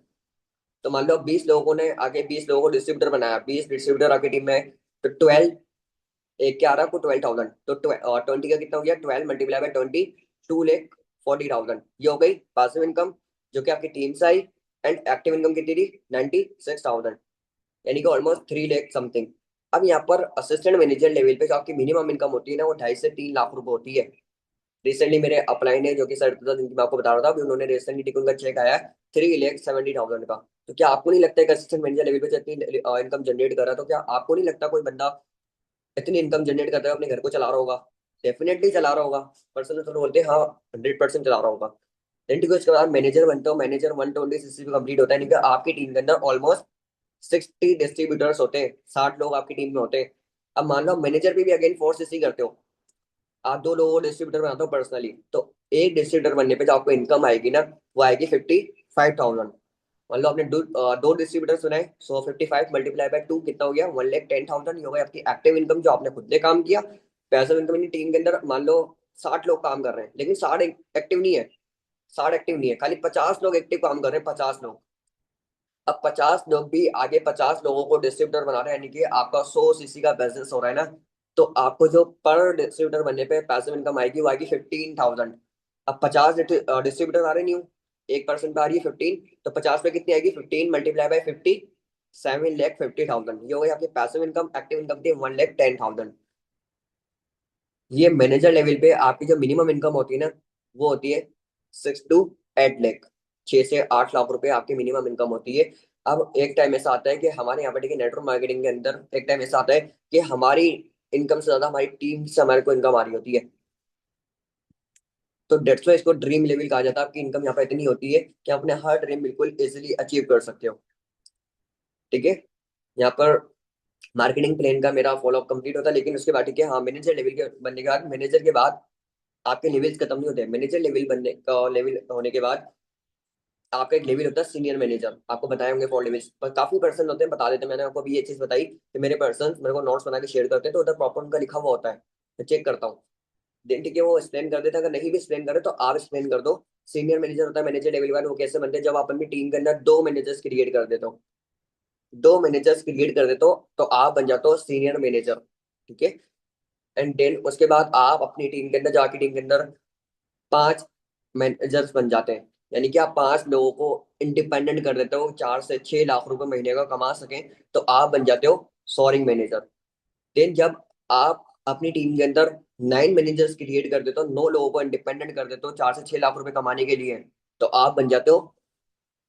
तो मान लो 20 लोगों ने आगे 20 लोगों को डिस्ट्रीब्यूटर बनाया, 20 डिस्ट्रीब्यूटर आपकी टीम में है। तो 12, एक क्या आ रहा है आपको? 12,000। तो 20 का कितना हो गया? 12 × 20 2,40,000। ये हो गई पासिव इनकम, जो कि आपकी टीम से आई। एंड एक्टिव इनकम कितनी थी? 96,000। यानी कि ऑलमोस्ट 3 लाख समथिंग। अब यहाँ पर असिस्टेंट मैनेजर लेवल पे जो आपकी मिनिमम इनकम होती है ना, वो 2.5 से 3 लाख रुपए होती है। रिसेंटली मेरे अपलाइन है, जो कि सर जिनकी मैं आपको बता रहा था, अभी उन्होंने रिसेंटली टिक उनका चेक आया 3,70,000 का। तो क्या आपको नहीं लगता है कि असिस्टेंट मैनेजर लेवल पे जो इतनी इनकम जनरेट कर रहा है, तो क्या आपको नहीं लगता कोई बंदा इतनी इनकम जनरेट करता है अपने घर को चला रहा होगा? डेफिनेटली चला रहा होगा। पर्सन तो बोलते हैं हाँ, 100% चला रहा होगा। देन ठीक है, उसके बाद मैनेजर बनते हो। मैनेजर 120 सीसी पे कंप्लीट होता है, यानी कि आपकी टीम के अंदर ऑलमोस्ट 60 डिस्ट्रीब्यूटर्स होते हैं, 60 लोग आपकी टीम में होते हैं। अब मान लो मैनेजर पे भी अगेन 4 सीसी करते हो, आप 2 लोगों को डिस्ट्रीब्यूटर बनाते हो पर्सनली। तो एक डिस्ट्रीब्यूटर बनने पे जो आपको इनकम आएगी ना, वो आएगी 55,000। मान लो आपने 2 डिस्ट्रीब्यूटर सुनाए। सो 55 × 2 कितना हो गया? 1,10,000। ये हो गई आपकी एक्टिव इनकम, जो आपने खुद ने काम किया। पैसिव इनकम टीम के अंदर मान लो 60 लोग काम कर रहे हैं, लेकिन 60 एक्टिव नहीं है। 60 एक्टिव नहीं है, खाली 50 लोग एक्टिव काम कर रहे हैं, 50 लोग। अब 50 लोग भी आगे 50 लोगों को डिस्ट्रीब्यूटर बना रहे हैं, यानी कि आपका 100 सीसी का बिजनेस हो रहा है ना। तो आपको जो पर डिस्ट्रीब्यूटर बनने पे पैसिव इनकम आएगी, वो आएगी 15,000। अब 50 डिस्ट्रीब्यूटर आ रहे नहीं हूँ, 1 पर्सन पे आ रही है 15। तो 50 पे कितनी आएगी? 15 × 50, 7,50,000। ये हो गई आपकी पैसिव इनकम। एक्टिव इनकम थी 1,10,000। ये मैनेजर लेवल पे आपकी जो मिनिमम इनकम होती है ना, वो होती है 6 to 8 लाख। 6 से 8 लाख रुपए आपकी मिनिमम इनकम होती है। अब एक टाइम ऐसा आता है कि हमारे यहाँ पर ठीक है, नेटवर्क मार्केटिंग के अंदर एक टाइम ऐसा आता है कि हमारी इनकम से ज्यादा हमारी टीम से हमारे को इनकम आ रही होती है। तो डेट्स वाई इसको ड्रीम लेवल कहा जाता है। आपकी इनकम यहाँ पर इतनी होती है कि आप अपने हर ड्रीम बिल्कुल इजिली अचीव कर सकते हो। ठीक है, यहाँ पर मार्केटिंग प्लान का मेरा फॉलोअप कंप्लीट होता है। लेकिन उसके बाद ठीक है, हाँ, मैनेजर लेवल के बनने के बाद, मैनेजर के बाद आपके लेवल्स खत्म नहीं होते। मैनेजर लेवल बनने का लेवल होने के बाद आपका एक लेवल होता है सीनियर मैनेजर। आपको बताए होंगे 4 लेवल्स, पर काफी पर्सन होते हैं, बता देते हैं। मैंने आपको अभी ये चीज बताई कि मेरे पर्सन मेरे को नोट्स बना के शेयर करते हैं, तो उधर प्रॉपर उनका लिखा हुआ होता है, मैं चेक करता हूँ। देन ठीक है, वो एक्सप्लेन कर देते हैं। अगर नहीं भी एक्सप्लेन करे तो आप एक्सप्लेन कर दो। सीनियर मैनेजर होता है मैनेजर लेवल वन। वो कैसे बनते हैं? जब आप अपनी टीम के अंदर 2 मैनेजर्स क्रिएट कर देते हो, 2 मैनेजर्स क्रिएट कर देते हो, तो आप बन जाते हो सीनियर मैनेजर। ठीक है, एंड देन उसके बाद आप अपनी टीम के अंदर जाके टीम के अंदर 5 मैनेजर्स बन जाते हैं। यानी कि आप 5 लोगों को इंडिपेंडेंट कर देते हो, 4 से 6 लाख रुपए महीने का कमा सकें, तो आप बन जाते हो सोअरिंग मैनेजर। देन जब आप अपनी टीम के अंदर 9 मैनेजर्स क्रिएट कर देते हो, 9 लोगों को इंडिपेंडेंट कर देते हो 4 से 6 लाख रुपए कमाने के लिए, तो आप बन जाते हो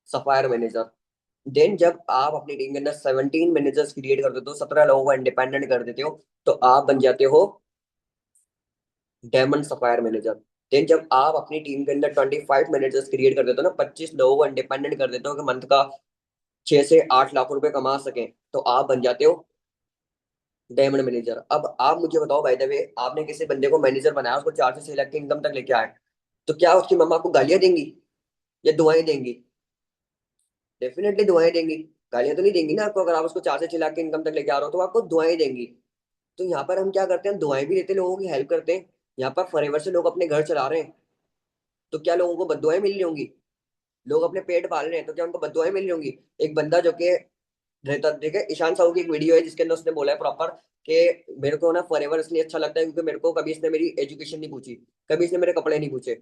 सफायर मैनेजर। देन जब आप अपनी टीम के अंदर 17 मैनेजर्स क्रिएट कर देते हो, 17 लोगों को इंडिपेंडेंट कर देते हो, तो आप बन जाते हो डायमंड सफायर मैनेजर। देन जब आप अपनी टीम के अंदर 25 मैनेजर्स क्रिएट कर देते हो ना, 25 लोगों को इंडिपेंडेंट कर देते हो कि मंथ का 6 से 8 लाख रुपए कमा सकें, तो आप बन जाते हो डायमंड मैनेजर। अब आप मुझे बताओ, बाय द वे, आपने किसी बंदे को मैनेजर बनाया, उसको 4 से 6 लाख की इनकम तक लेके आए, तो क्या उसकी मम्मा आपको गालियां देंगी या दुआएं देंगी? डेफिनेटली दुआएं देंगी। गालियां तो नहीं देंगी ना आपको। अगर आप उसको 4 से 6 लाख की इनकम तक लेके आ रहे हो, तो आपको दुआएं देंगी। तो यहाँ पर हम क्या करते हैं? दुआएं भी देते हैं, लोगों की हेल्प करते हैं। यहाँ पर फॉरएवर से लोग अपने घर चला रहे हैं, तो क्या लोगों को बददुआएं मिल रही होंगी? लोग अपने पेट पाल रहे हैं, तो क्या उनको बददुआएं मिल रही होंगी? एक बंदा जो कि रहता, ठीक है, ईशान साहू की एक वीडियो है जिसके अंदर उसने बोला है प्रॉपर कि मेरे को ना फॉरएवर इसलिए अच्छा लगता है क्योंकि मेरे को कभी इसने मेरी एजुकेशन नहीं पूछी, कभी इसने मेरे कपड़े नहीं पूछे,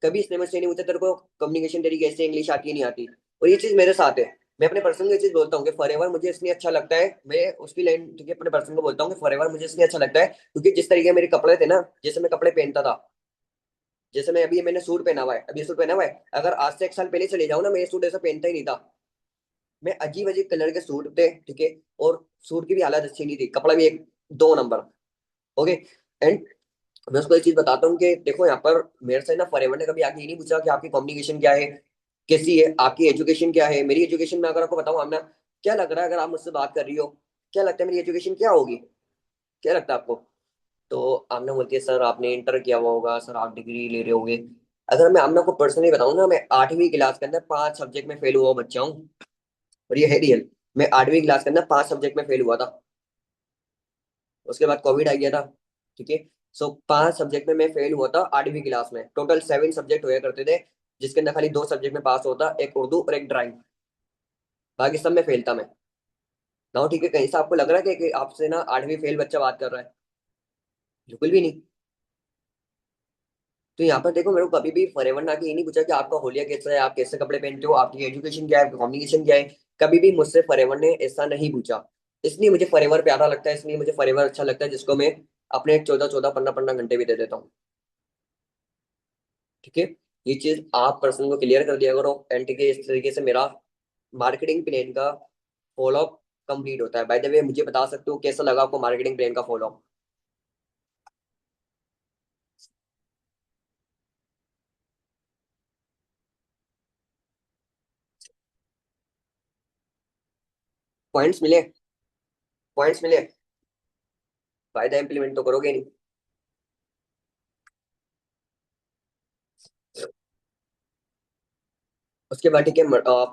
कभी इसने मुझसे नहीं पूछा तेरे को कम्युनिकेशन तेरी कैसे, इंग्लिश आती है नहीं आती। और ये चीज मेरे साथ है। मैं अपने पर्सन को ये चीज बोलता हूँ कि फॉरएवर मुझे इसलिए अच्छा लगता है। मैं उसकी लाइन, ठीक है, अपने पर्सन को बोलता हूँ कि फॉरएवर मुझे इसलिए अच्छा लगता है क्योंकि जिस तरीके मेरे कपड़े थे ना, जैसे मैं कपड़े पहनता था, जैसे मैं अभी मैंने सूट पहना हुआ है, अभी ये सूट पहना हुआ है, अगर आज से 1 साल पहले चले जाऊँ ना, मैं ये सूट ऐसा पहनता ही नहीं था। मैं अजीब अजीब कलर के सूट थे, ठीक है, और सूट की भी हालत अच्छी नहीं थी, कपड़ा भी एक 2 नंबर। ओके, एंड मैं उसको एक चीज बताता हूँ कि देखो, यहाँ पर मेरे से ना फॉरएवर ने कभी आके ये नहीं पूछा कि आपकी कम्युनिकेशन क्या है, कैसी है, आपकी एजुकेशन क्या है। मेरी एजुकेशन में अगर आपको बताऊँ, आमना, क्या लग रहा है अगर आप मुझसे बात कर रही हो, क्या लगता है मेरी एजुकेशन क्या होगी? क्या लगता है आपको? तो आमना बोलती है, सर आपने इंटर किया हुआ होगा, सर आप डिग्री ले रहे होगे। अगर मैं आमना को पर्सनली बताऊँ ना, मैं 8वीं क्लास के अंदर 5 सब्जेक्ट में फेल हुआ बच्चा हूँ। और ये है रियल। मैं 8वीं क्लास के अंदर 5 सब्जेक्ट में फेल हुआ था। उसके बाद कोविड आ गया था। ठीक है, सो 5 सब्जेक्ट में मैं फेल हुआ था 8वीं क्लास में। टोटल 7 सब्जेक्ट हुआ करते थे, जिसके अंदर खाली 2 सब्जेक्ट में पास होता, एक उर्दू और एक ड्राइंग। बाकी सब में फेल था मैं। ना, ठीक है, कहीं से आपको लग रहा है कि आपसे ना 8वीं फेल बच्चा बात कर रहा है? बिल्कुल भी नहीं। तो यहाँ पर देखो, मेरे को कभी भी फॉरएवर ना के ये नहीं पूछा कि आपका होलिया कैसा है, आप कैसे कपड़े पहनते हो, आपकी एजुकेशन क्या है, आपकी कम्युनिकेशन क्या है। कभी भी मुझसे फॉरएवर ने ऐसा नहीं पूछा। इसलिए मुझे फॉरएवर प्यारा लगता है, इसलिए मुझे फॉरएवर अच्छा लगता है, जिसको मैं अपने 14-14, 15-15 घंटे भी दे देता हूँ। ठीक है, ये चीज आप पर्सन को क्लियर कर दिया करो। एंड ठीक है, इस तरीके से मेरा मार्केटिंग प्लान का फॉलोअप कंप्लीट होता है। बाय द वे, मुझे बता सकते हो कैसा लगा आपको मार्केटिंग प्लान का फॉलोअप? पॉइंट्स मिले? पॉइंट्स मिले? फायदा इंप्लीमेंट तो करोगे नहीं। उसके बाद ठीक है,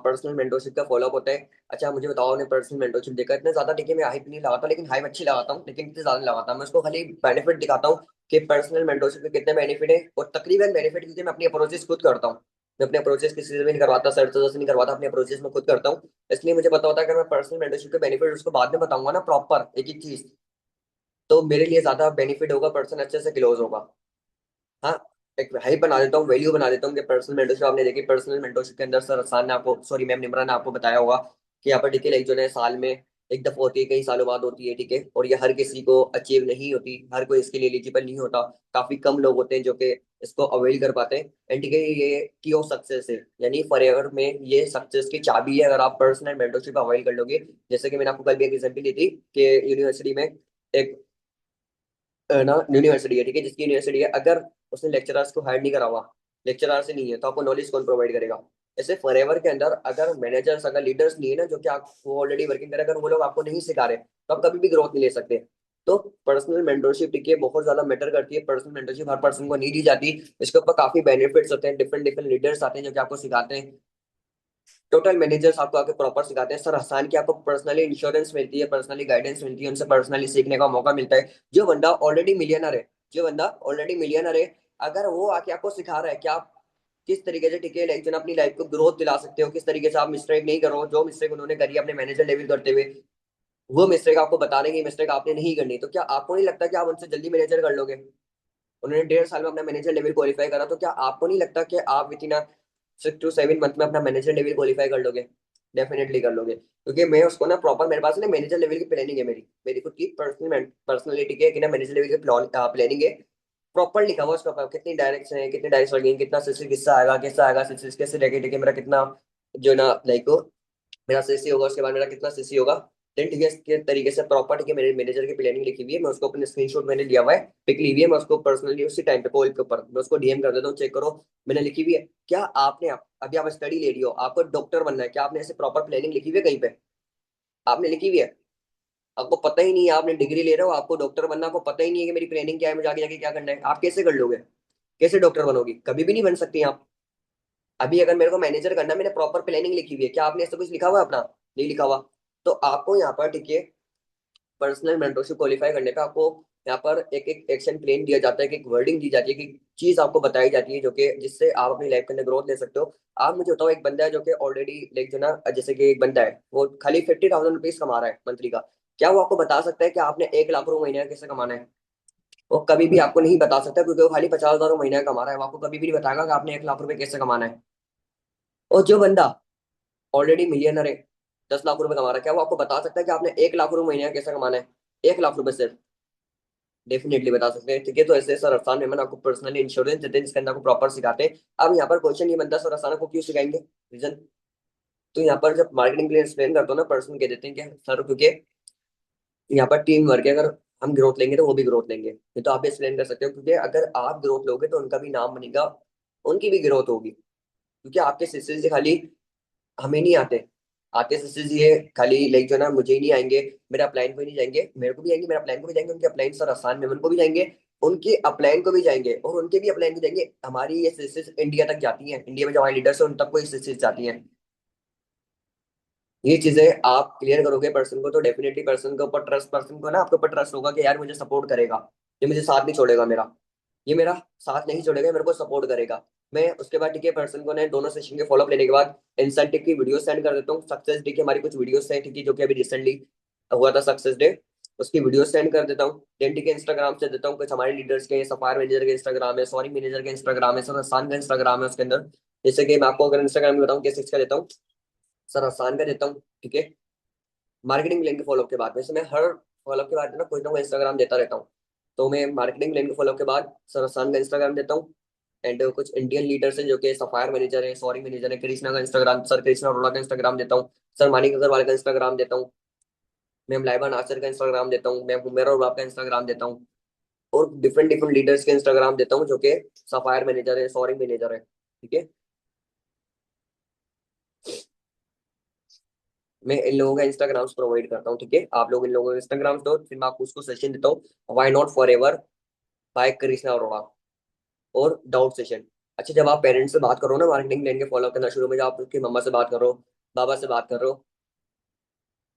पर्सनल मेंटरशिप का फॉलोअप होता है। अच्छा मुझे बताओ, आपने पर्सनल मेंटरशिप देखा? इतना ज्यादा ठीक है, मैं हाइप नहीं लगाता, लेकिन हाइप अच्छी लगाता हूँ, लेकिन इतनी ज्यादा नहीं लगाता। मैं उसको खाली बेनिफिट दिखाता हूँ कि पर्सनल मेंटरशिप के कितने बेनिफिट है। और तकरीबन बेनिफिट, क्योंकि मैं अपनी अप्रोचेस खुद करता हूँ। मैं अपने अप्रोचेस किसी से भी नहीं करवाता, सर से नहीं करवाता, अपने अप्रोचेस में खुद करता हूँ। इसलिए मुझे पता होता है कि मैं पर्सनल मेंटरशिप के बेनिफिट उसको बाद में बताऊंगा ना प्रॉपर एक एक चीज, तो मेरे लिए ज्यादा बेनिफिट होगा, पर्सन अच्छे से क्लोज होगा। हाँ, एक हाइप बना देता हूँ, वैल्यू बना देता हूँ कि पर्सनल मेंटरशिप आपने देखी। पर्सनल मेंटरशिप के अंदर सर असान ने आपको, सॉरी मैम निम्रा ने आपको बताया होगा कि यहाँ पर ठीक है, एक जो है साल में एक दफा होती है, कई सालों बाद होती है, ठीक है, और ये हर किसी को अचीव नहीं होती, हर कोई इसके लिए एलिजिबल नहीं होता। काफी कम लोग होते हैं जो कि इसको अवेल कर पाते हैं। एंड ठीक है, ये की ऑफ सक्सेस है, यानी फॉरएवर में ये सक्सेस की चाबी है, अगर आप पर्सनल मेंटरशिप अवेल कर लोगे। जैसे कि मैंने आपको कल भी एक एग्जाम्पल दी थी कि यूनिवर्सिटी में एक ना यूनिवर्सिटी है, ठीक है, जिसकी यूनिवर्सिटी है, अगर उसने लेक्चरर्स को हायर नहीं करा हुआ, लेक्चरर से नहीं है, तो आपको नॉलेज कौन प्रोवाइड करेगा? ऐसे फॉरएवर के अंदर अगर मैनेजर्स, अगर लीडर्स नहीं है ना, जो कि आपको ऑलरेडी वर्किंग करे, अगर वो लोग आपको नहीं सिखा रहे, तो आप कभी भी ग्रोथ नहीं ले सकते। तो पर्सनल मेंटरशिप देखिए बहुत ज्यादा मैटर करती है। पर्सनल मेंटरशिप हर पर्सन को नहीं दी जाती। इसके ऊपर काफी बेनिफिट्स होते हैं, डिफरेंट डिफरेंट लीडर्स आते हैं जो कि आपको सिखाते हैं। टोटल मैनेजर्स आपको आके प्रॉपर सिखाते हैं। सर हसान की आपको पर्सनली इंश्योरेंस मिलती है, पर्सनली गाइडेंस मिलती है, उनसे पर्सनली सीखने का मौका मिलता है। जो बंदा ऑलरेडी मिलियनर है, जो बंदा ऑलरेडी मिलियनर है, अगर वो आके आपको सिखा रहा है कि आप किस तरीके से टिके लाइक जो अपनी लाइफ को ग्रोथ दिला सकते हो, किस तरीके से आप मिस्टेक नहीं करो, जो मिस्टेक उन्होंने करी है अपने मैनेजर लेवल करते हुए, वो मिस्टेक आपको बता देंगे, मिस्टेक आपने नहीं करनी, तो क्या आपको नहीं लगता कि आप उनसे जल्दी मैनेजर कर लोगे? उन्होंने 1.5 साल में अपना मैनेजर लेवल क्वालिफाई करा, तो क्या आपको नहीं लगता कि आप विद इन 6 to 7 मंथ में अपना मैनेजर लेवल क्वालिफाई कर लोगे? डेफिनेटली कर लोगे, क्योंकि मैं उसको ना प्रॉपर, मेरे पास ना मैनेजर लेवल की प्लानिंग है, मेरी मेरी खुद की पर्सनलिटी की है कि ना मैनेजर लेवल की प्लानिंग है। प्रॉपर लिखा हुआ उसका कितनी डायरेक्शन है, कितने डायरेक्ट लगेंगे, कितना सिस्टम किससे आएगा, कैसा आएगा सिस्टम, कैसे रहेगा, ठीक है, मेरा कितना जो ना लाइक मेरा सीसी होगा, उसके बाद मेरा कितना सीसी होगा। देन ठीक है, इसके तरीके से प्रॉपर, ठीक है, मेरे मैनेजर की प्लानिंग लिखी हुई है, मैं उसको अपने स्क्रीनशॉट मैंने लिया हुआ है, पिक ली हुई है, मैं उसको पर्सनली उसी टाइम पे कॉल के ऊपर मैं उसको डीएम कर देता हूँ, चेक करो मैंने लिखी हुई है। क्या आपने अभी आप स्टडी ले रही हो, आपको डॉक्टर बनना है, क्या आपने ऐसे प्रॉपर प्लानिंग लिखी हुई है कहीं पे? आपने लिखी हुई है? आपको पता ही नहीं है, आपने डिग्री ले रहे हो, आपको डॉक्टर बनना, आपको पता ही नहीं है कि मेरी प्लानिंग क्या है, मुझे आगे जाके क्या करना है, आप कैसे कर लोगे? कैसे डॉक्टर बनोगी? कभी भी नहीं बन सकती आप। अभी अगर मेरे को मैनेजर करना है, मैंने प्रॉपर प्लानिंग लिखी हुई है, क्या आपने ऐसा कुछ लिखा हुआ है अपना? नहीं लिखा हुआ। तो आपको यहाँ पर, ठीक है, पर्सनल मेंटरशिप क्वालिफाई करने पे आपको यहाँ पर एक एक एक्शन प्लान दिया जाता है, कि एक वर्डिंग दी जाती है, कि चीज आपको बताई जाती है जो कि जिससे आप अपनी लाइफ के अंदर ग्रोथ ले सकते हो। आप मुझे बताओ, एक बंदा है जो कि ऑलरेडी लाइक जो ना, जैसे कि एक बंदा है वो खाली 50,000 रुपीज कमा रहा है मंथली का, क्या वो आपको बता सकता है कि आपने 1 लाख रुपए महीने का कैसे कमाना है? वो कभी भी आपको नहीं बता सकता, क्योंकि वो खाली 50,000 महीने का कमा रहा है, वो आपको कभी भी नहीं बताएगा कि आपने 1 लाख रुपए कैसे कमाना है। और जो बंदा ऑलरेडी मिलियनर है, 10 लाख रुपए कमा रहा है, क्या वो आपको बता सकता है कि आपने 1 लाख रुपए महीने का कैसे कमाना है? 1 लाख रुपए सिर्फ? डेफिनेटली बता सकते हैं, ठीक है। तो ऐसे सर अफसान मेमन आपको पर्सनली इंश्योरेंस देते हैं, जिसके अंदर आपको प्रॉपर सिखाते हैं। अब यहाँ पर क्वेश्चन ये बनता है, सर अफसान को क्यों सिखाएंगे, रीजन? तो यहाँ पर जब मार्केटिंग के लिए एक्सप्लेन करते हो ना, पर्सन कह देते हैं कि सर क्योंकि यहाँ पर टीम वर्क है, अगर हम ग्रोथ लेंगे तो वो भी ग्रोथ लेंगे, ये तो आप भी एक्सप्लेन कर सकते हो, क्योंकि अगर आप ग्रोथ लोगे तो उनका भी नाम बनेगा, उनकी भी ग्रोथ होगी, क्योंकि आपके सिलसिले से खाली हमें नहीं आते, आते सिलसिले से ये खाली लाइक जो ना मुझे ही नहीं आएंगे, मेरे अपलाइन को ही नहीं जाएंगे, मेरे को भी आएंगे, मेरे अपलाइन को भी जाएंगे, उनके अपलाइन सर आसान मेमन को भी जाएंगे, उनके अपलाइन को भी जाएंगे, और उनके भी अपलाइन को जाएंगे। हमारी ये सिलसिले इंडिया तक जाती हैं, इंडिया में जो हमारे लीडर्स हैं उन तक को ये सिलसिले जाती हैं। ये चीजें आप क्लियर करोगे पर्सन को, तो डेफिनेटली पर्सन के ऊपर ट्रस्ट, पर्सन को ना आपके ऊपर ट्रस्ट होगा कि यार मुझे सपोर्ट करेगा, ये मुझे साथ नहीं छोड़ेगा मेरा, ये मेरा साथ नहीं छोड़ेगा, मेरे को सपोर्ट करेगा। मैं उसके बाद, ठीक है, पर्सन को ने दोनों सेशन के फॉलोअप लेने के बाद इंसेंटिव की वीडियो सेंड कर देता हूँ। सक्सेस डे की हमारी कुछ वीडियोस हैं, ठीक है, जो कि अभी रिसेंटली हुआ था सक्सेस डे, उसकी वीडियो सेंड कर देता हूँ। देन ठीक है, इंस्टाग्राम से देता हूँ कुछ हमारे लीडर्स के, सफायर मैनेजर के इंस्टाग्राम है, सॉरी मैनेजर के इंस्टाग्राम है, सर हसान का इंस्टाग्राम है, उसके अंदर जैसे कि मैं आपको अगर इंस्टाग्राम में बताऊँ कैसे इसका देता हूँ, सर हसान का देता हूँ, ठीक है। मार्केटिंग प्लान के फॉलोअप के बाद, वैसे मैं हर फॉलोअप के बाद ना कोई इंस्टाग्राम देता रहता हूँ, तो मैं मार्केटिंग प्लान के फॉलोअप के बाद सर हसान का इंस्टाग्राम देता हूँ। एंड कुछ इंडियन लीडर्स हैं जो कि सफायर मैनेजर है, सॉरी मैनेजर है, कृष्णा का इंस्टाग्राम, सर कृष्णा अरोड़ा का इंस्टाग्राम देता हूँ, सर मानिक अग्रवाल का इंस्टाग्राम देता हूँ, मैम लाइबा नासर का इंस्टाग्राम देता हूँ, मैम हुमेरा उराव का इंस्टाग्राम देता हूँ, और डिफरेंट डिफरेंट लीडर्स के इंस्टाग्राम देता हूँ जो कि सफायर मैनेजर है, सॉरी मैनेजर है, ठीक है। मैं इन लोगों का इंस्टाग्राम्स प्रोवाइड करता हूँ, ठीक है, आप लोग इन लोगों का इंस्टाग्राम दो, फिर मैं आपको उसको सेशन देता हूँ, why not forever by Krishna Arora, और डाउट सेशन। अच्छा, जब आप पेरेंट्स से बात करो ना मार्केटिंग प्लान के फॉलो करना शुरू में, जब आप उसकी मम्मा से बात करो, बाबा से बात करो,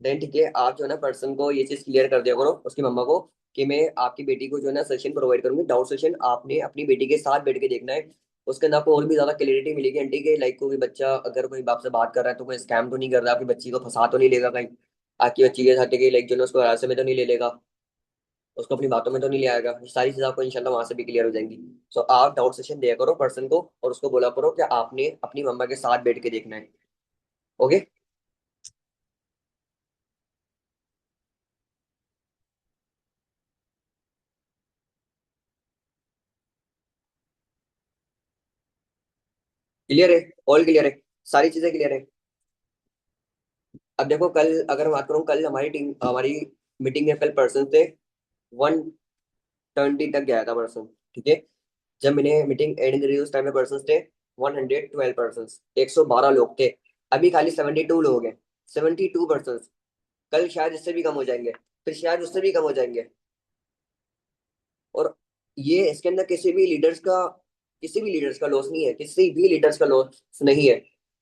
देन ठीक है, आप जो है ना पर्सन को ये चीज क्लियर कर दिया करो, उसकी मम्मा को, कि मैं आपकी बेटी को जो है ना सेशन प्रोवाइड करूंगी, डाउट सेशन आपने अपनी बेटी के साथ बैठ के देखना है। उसके अंदर आपको और भी ज्यादा क्लियरिटी मिलेगी आंटी के लाइक, कोई बच्चा अगर कोई बाप से बात कर रहा है तो कोई स्कैम तो नहीं कर रहा है, आपकी बच्ची को फंसा तो नहीं लेगा कहीं, आपकी बच्ची के साथ के लाइक जो है ना उसको रास्ते में तो नहीं ले लेगा, उसको अपनी बातों में तो नहीं ले आएगा, ये सारी चीजें आपको इंशाल्लाह वहां से भी क्लियर हो जाएंगी। सो आप डाउट सेशन दिया करो पर्सन को, और उसको बोला करो कि आपने अपनी मम्मा के साथ बैठ के देखना है। ओके। क्लियर है? ऑल क्लियर है? सारी चीजें क्लियर है? अब देखो कल अगर मैं बात करूँ, कल हमारी मीटिंग में कल पर्सन थे 120 तक गया था पर्सन। ठीक है, जब मैंने मीटिंग एंड करी उस टाइम में पर्सन थे 112 पर्सन, 112 लोग थे। अभी खाली 72 लोग हैं, 72 पर्सन। कल शायद इससे भी कम हो जाएंगे, फिर शायद उससे भी कम हो जाएंगे। और ये इसके अंदर किसी भी लीडर्स का लॉस नहीं है, किसी भी लीडर्स का लॉस नहीं है।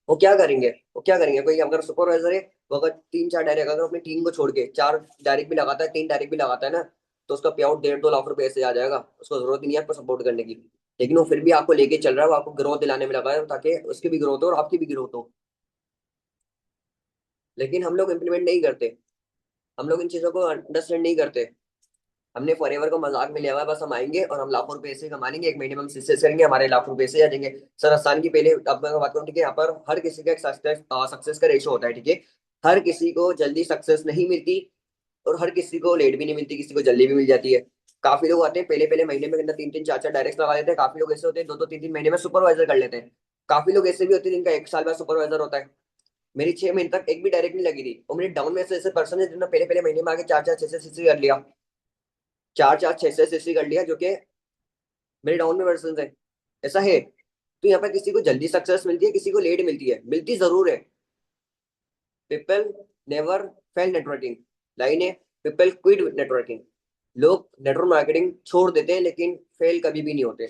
वो क्या करेंगे कोई अगर सुपरवाइजर है, वो अगर तीन चार डायरेक्ट अगर अपनी टीम को छोड़ के चार डायरेक्ट भी लगाता है, तीन डायरेक्ट भी लगाता है ना, तो उसका पे आउट 1.5 2 लाख रुपए ऐसे आ जाएगा। उसको जरूरत ही नहीं है आपको सपोर्ट करने की। लेकिन वो फिर भी आपको लेके चल रहा है, वो आपको ग्रोथ दिलाने में लगा है ताकि उसकी भी ग्रोथ हो और आपकी भी ग्रोथ हो। लेकिन हम लोग इम्प्लीमेंट नहीं करते, हम लोग इन चीजों को अंडरस्टैंड नहीं करते। हमने फॉरएवर को मजाक में लिया हुआ है, बस हम आएंगे और हम लाखों रुपए से कमा लेंगे, एक महीने में हम सक्सेस करेंगे, हमारे लाखों रुपए से आ जाएंगे। सर आसान की पहले अब मैं बात करूँ, ठीक है, यहाँ पर हर किसी का एक सक्सेस का रेशो होता है। ठीक है, हर किसी को जल्दी सक्सेस नहीं मिलती और हर किसी को लेट भी नहीं मिलती, किसी को जल्दी भी मिल जाती है। काफी लोग आते हैं पहले पहले महीने में अंदर तीन तीन चार चार डायरेक्ट लगा लेते हैं, काफी लोग ऐसे होते हैं दो दो तीन तीन महीने में सुपरवाइजर कर लेते हैं। काफी लोग ऐसे भी होते हैं जिनका एक साल बाद सुपरवाइजर होता है। मेरी 6 महीने तक एक भी डायरेक्ट नहीं लगी थी, और मेरी डाउन में ऐसे पर्सन है जिन्होंने पहले पहले महीने में आगे चार चार छह छह सीसी कर लिया, चार चार छह छह सीसी कर लिया, जो कि मेरे डाउन में वर्सन है। ऐसा है। तो यहाँ पर किसी को जल्दी सक्सेस मिलती है, किसी को लेट मिलती है, मिलती जरूर है। People never fail networking, line है। पीपल क्विट नेटवर्किंग, लोग नेटवर्क मार्केटिंग छोड़ देते हैं लेकिन फेल कभी भी नहीं होते।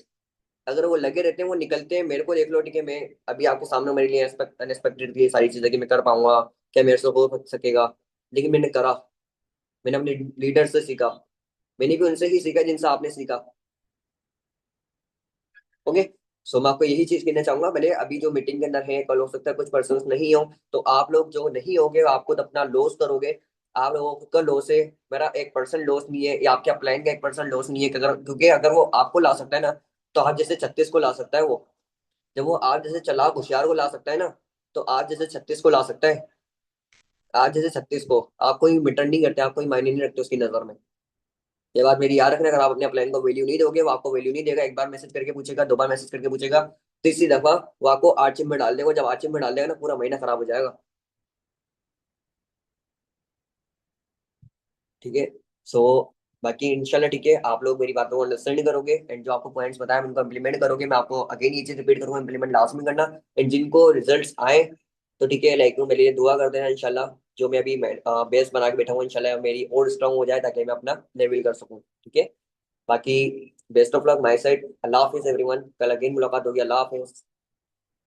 अगर वो लगे रहते हैं, वो निकलते हैं। मेरे को देख लो, ठीक है, मैं अभी आपके सामने मेरे लिए अनएक्सपेक्टेड थी सारी चीजें कि मैं कर पाऊंगा, क्या मेरे से हो सकेगा, लेकिन मैंने करा। मैंने अपने लीडर से सीखा, मैंने भी उनसे ही सीखा जिनसे आपने सीखा। ओके। सो मैं आपको यही चीज कहना चाहूंगा, भले अभी जो मीटिंग के अंदर है, कल हो सकता है कुछ पर्सन नहीं हो, तो आप लोग जो नहीं होगे आप खुद अपना लॉस करोगे। आप लोगों को खुद का लॉस है, मेरा 1% लॉस नहीं है, या आपके अपलाइन का 1% लॉस नहीं है कि अगर, क्योंकि अगर वो आपको ला सकता है ना, तो आप जैसे 36 को ला सकता है वो। जब वो आप जैसे चालाक होशियार को ला सकता है ना, तो आप जैसे 36 को ला सकता है। आप जैसे 36 को आप कोई मैटर नहीं करते, आप कोई मायने नहीं रखते उसकी नजर में। ये बात मेरी याद रखना, अगर आप अपने प्लान को वैल्यू नहीं दोगे, वो आपको वैल्यू नहीं देगा। एक बार मैसेज करके पूछेगा, दो बार मैसेज करके पूछेगा, तीसरी दफा वो आपको आर्चिव में डाल देगा। जब आर्चिव में डाल देगा ना, पूरा महीना खराब हो जाएगा। ठीक है। सो बाकी इंशाल्लाह ठीक है, आप लोग मेरी बातों को अंडरस्टैंड करोगे एंड जो आपको पॉइंट्स बताया उनको इंप्लीमेंट करोगे। मैं आपको अगेन ये चीज रिपीट करूंगा, इंप्लीमेंट लास्ट में करना। एंड जिनको रिजल्ट्स आए तो ठीक है, लाइक मेरे लिए दुआ कर देना इंशाल्लाह। जो मैं अभी बेस बना के बैठा हूँ, इंशाल्लाह मेरी और स्ट्रांग हो जाए ताकि मैं अपना लेवल कर सकूँ। ठीक है। बाकी best of luck my side. Allah Hafiz everyone, कल अगेन मुलाकात होगी। अल्लाह हाफिज।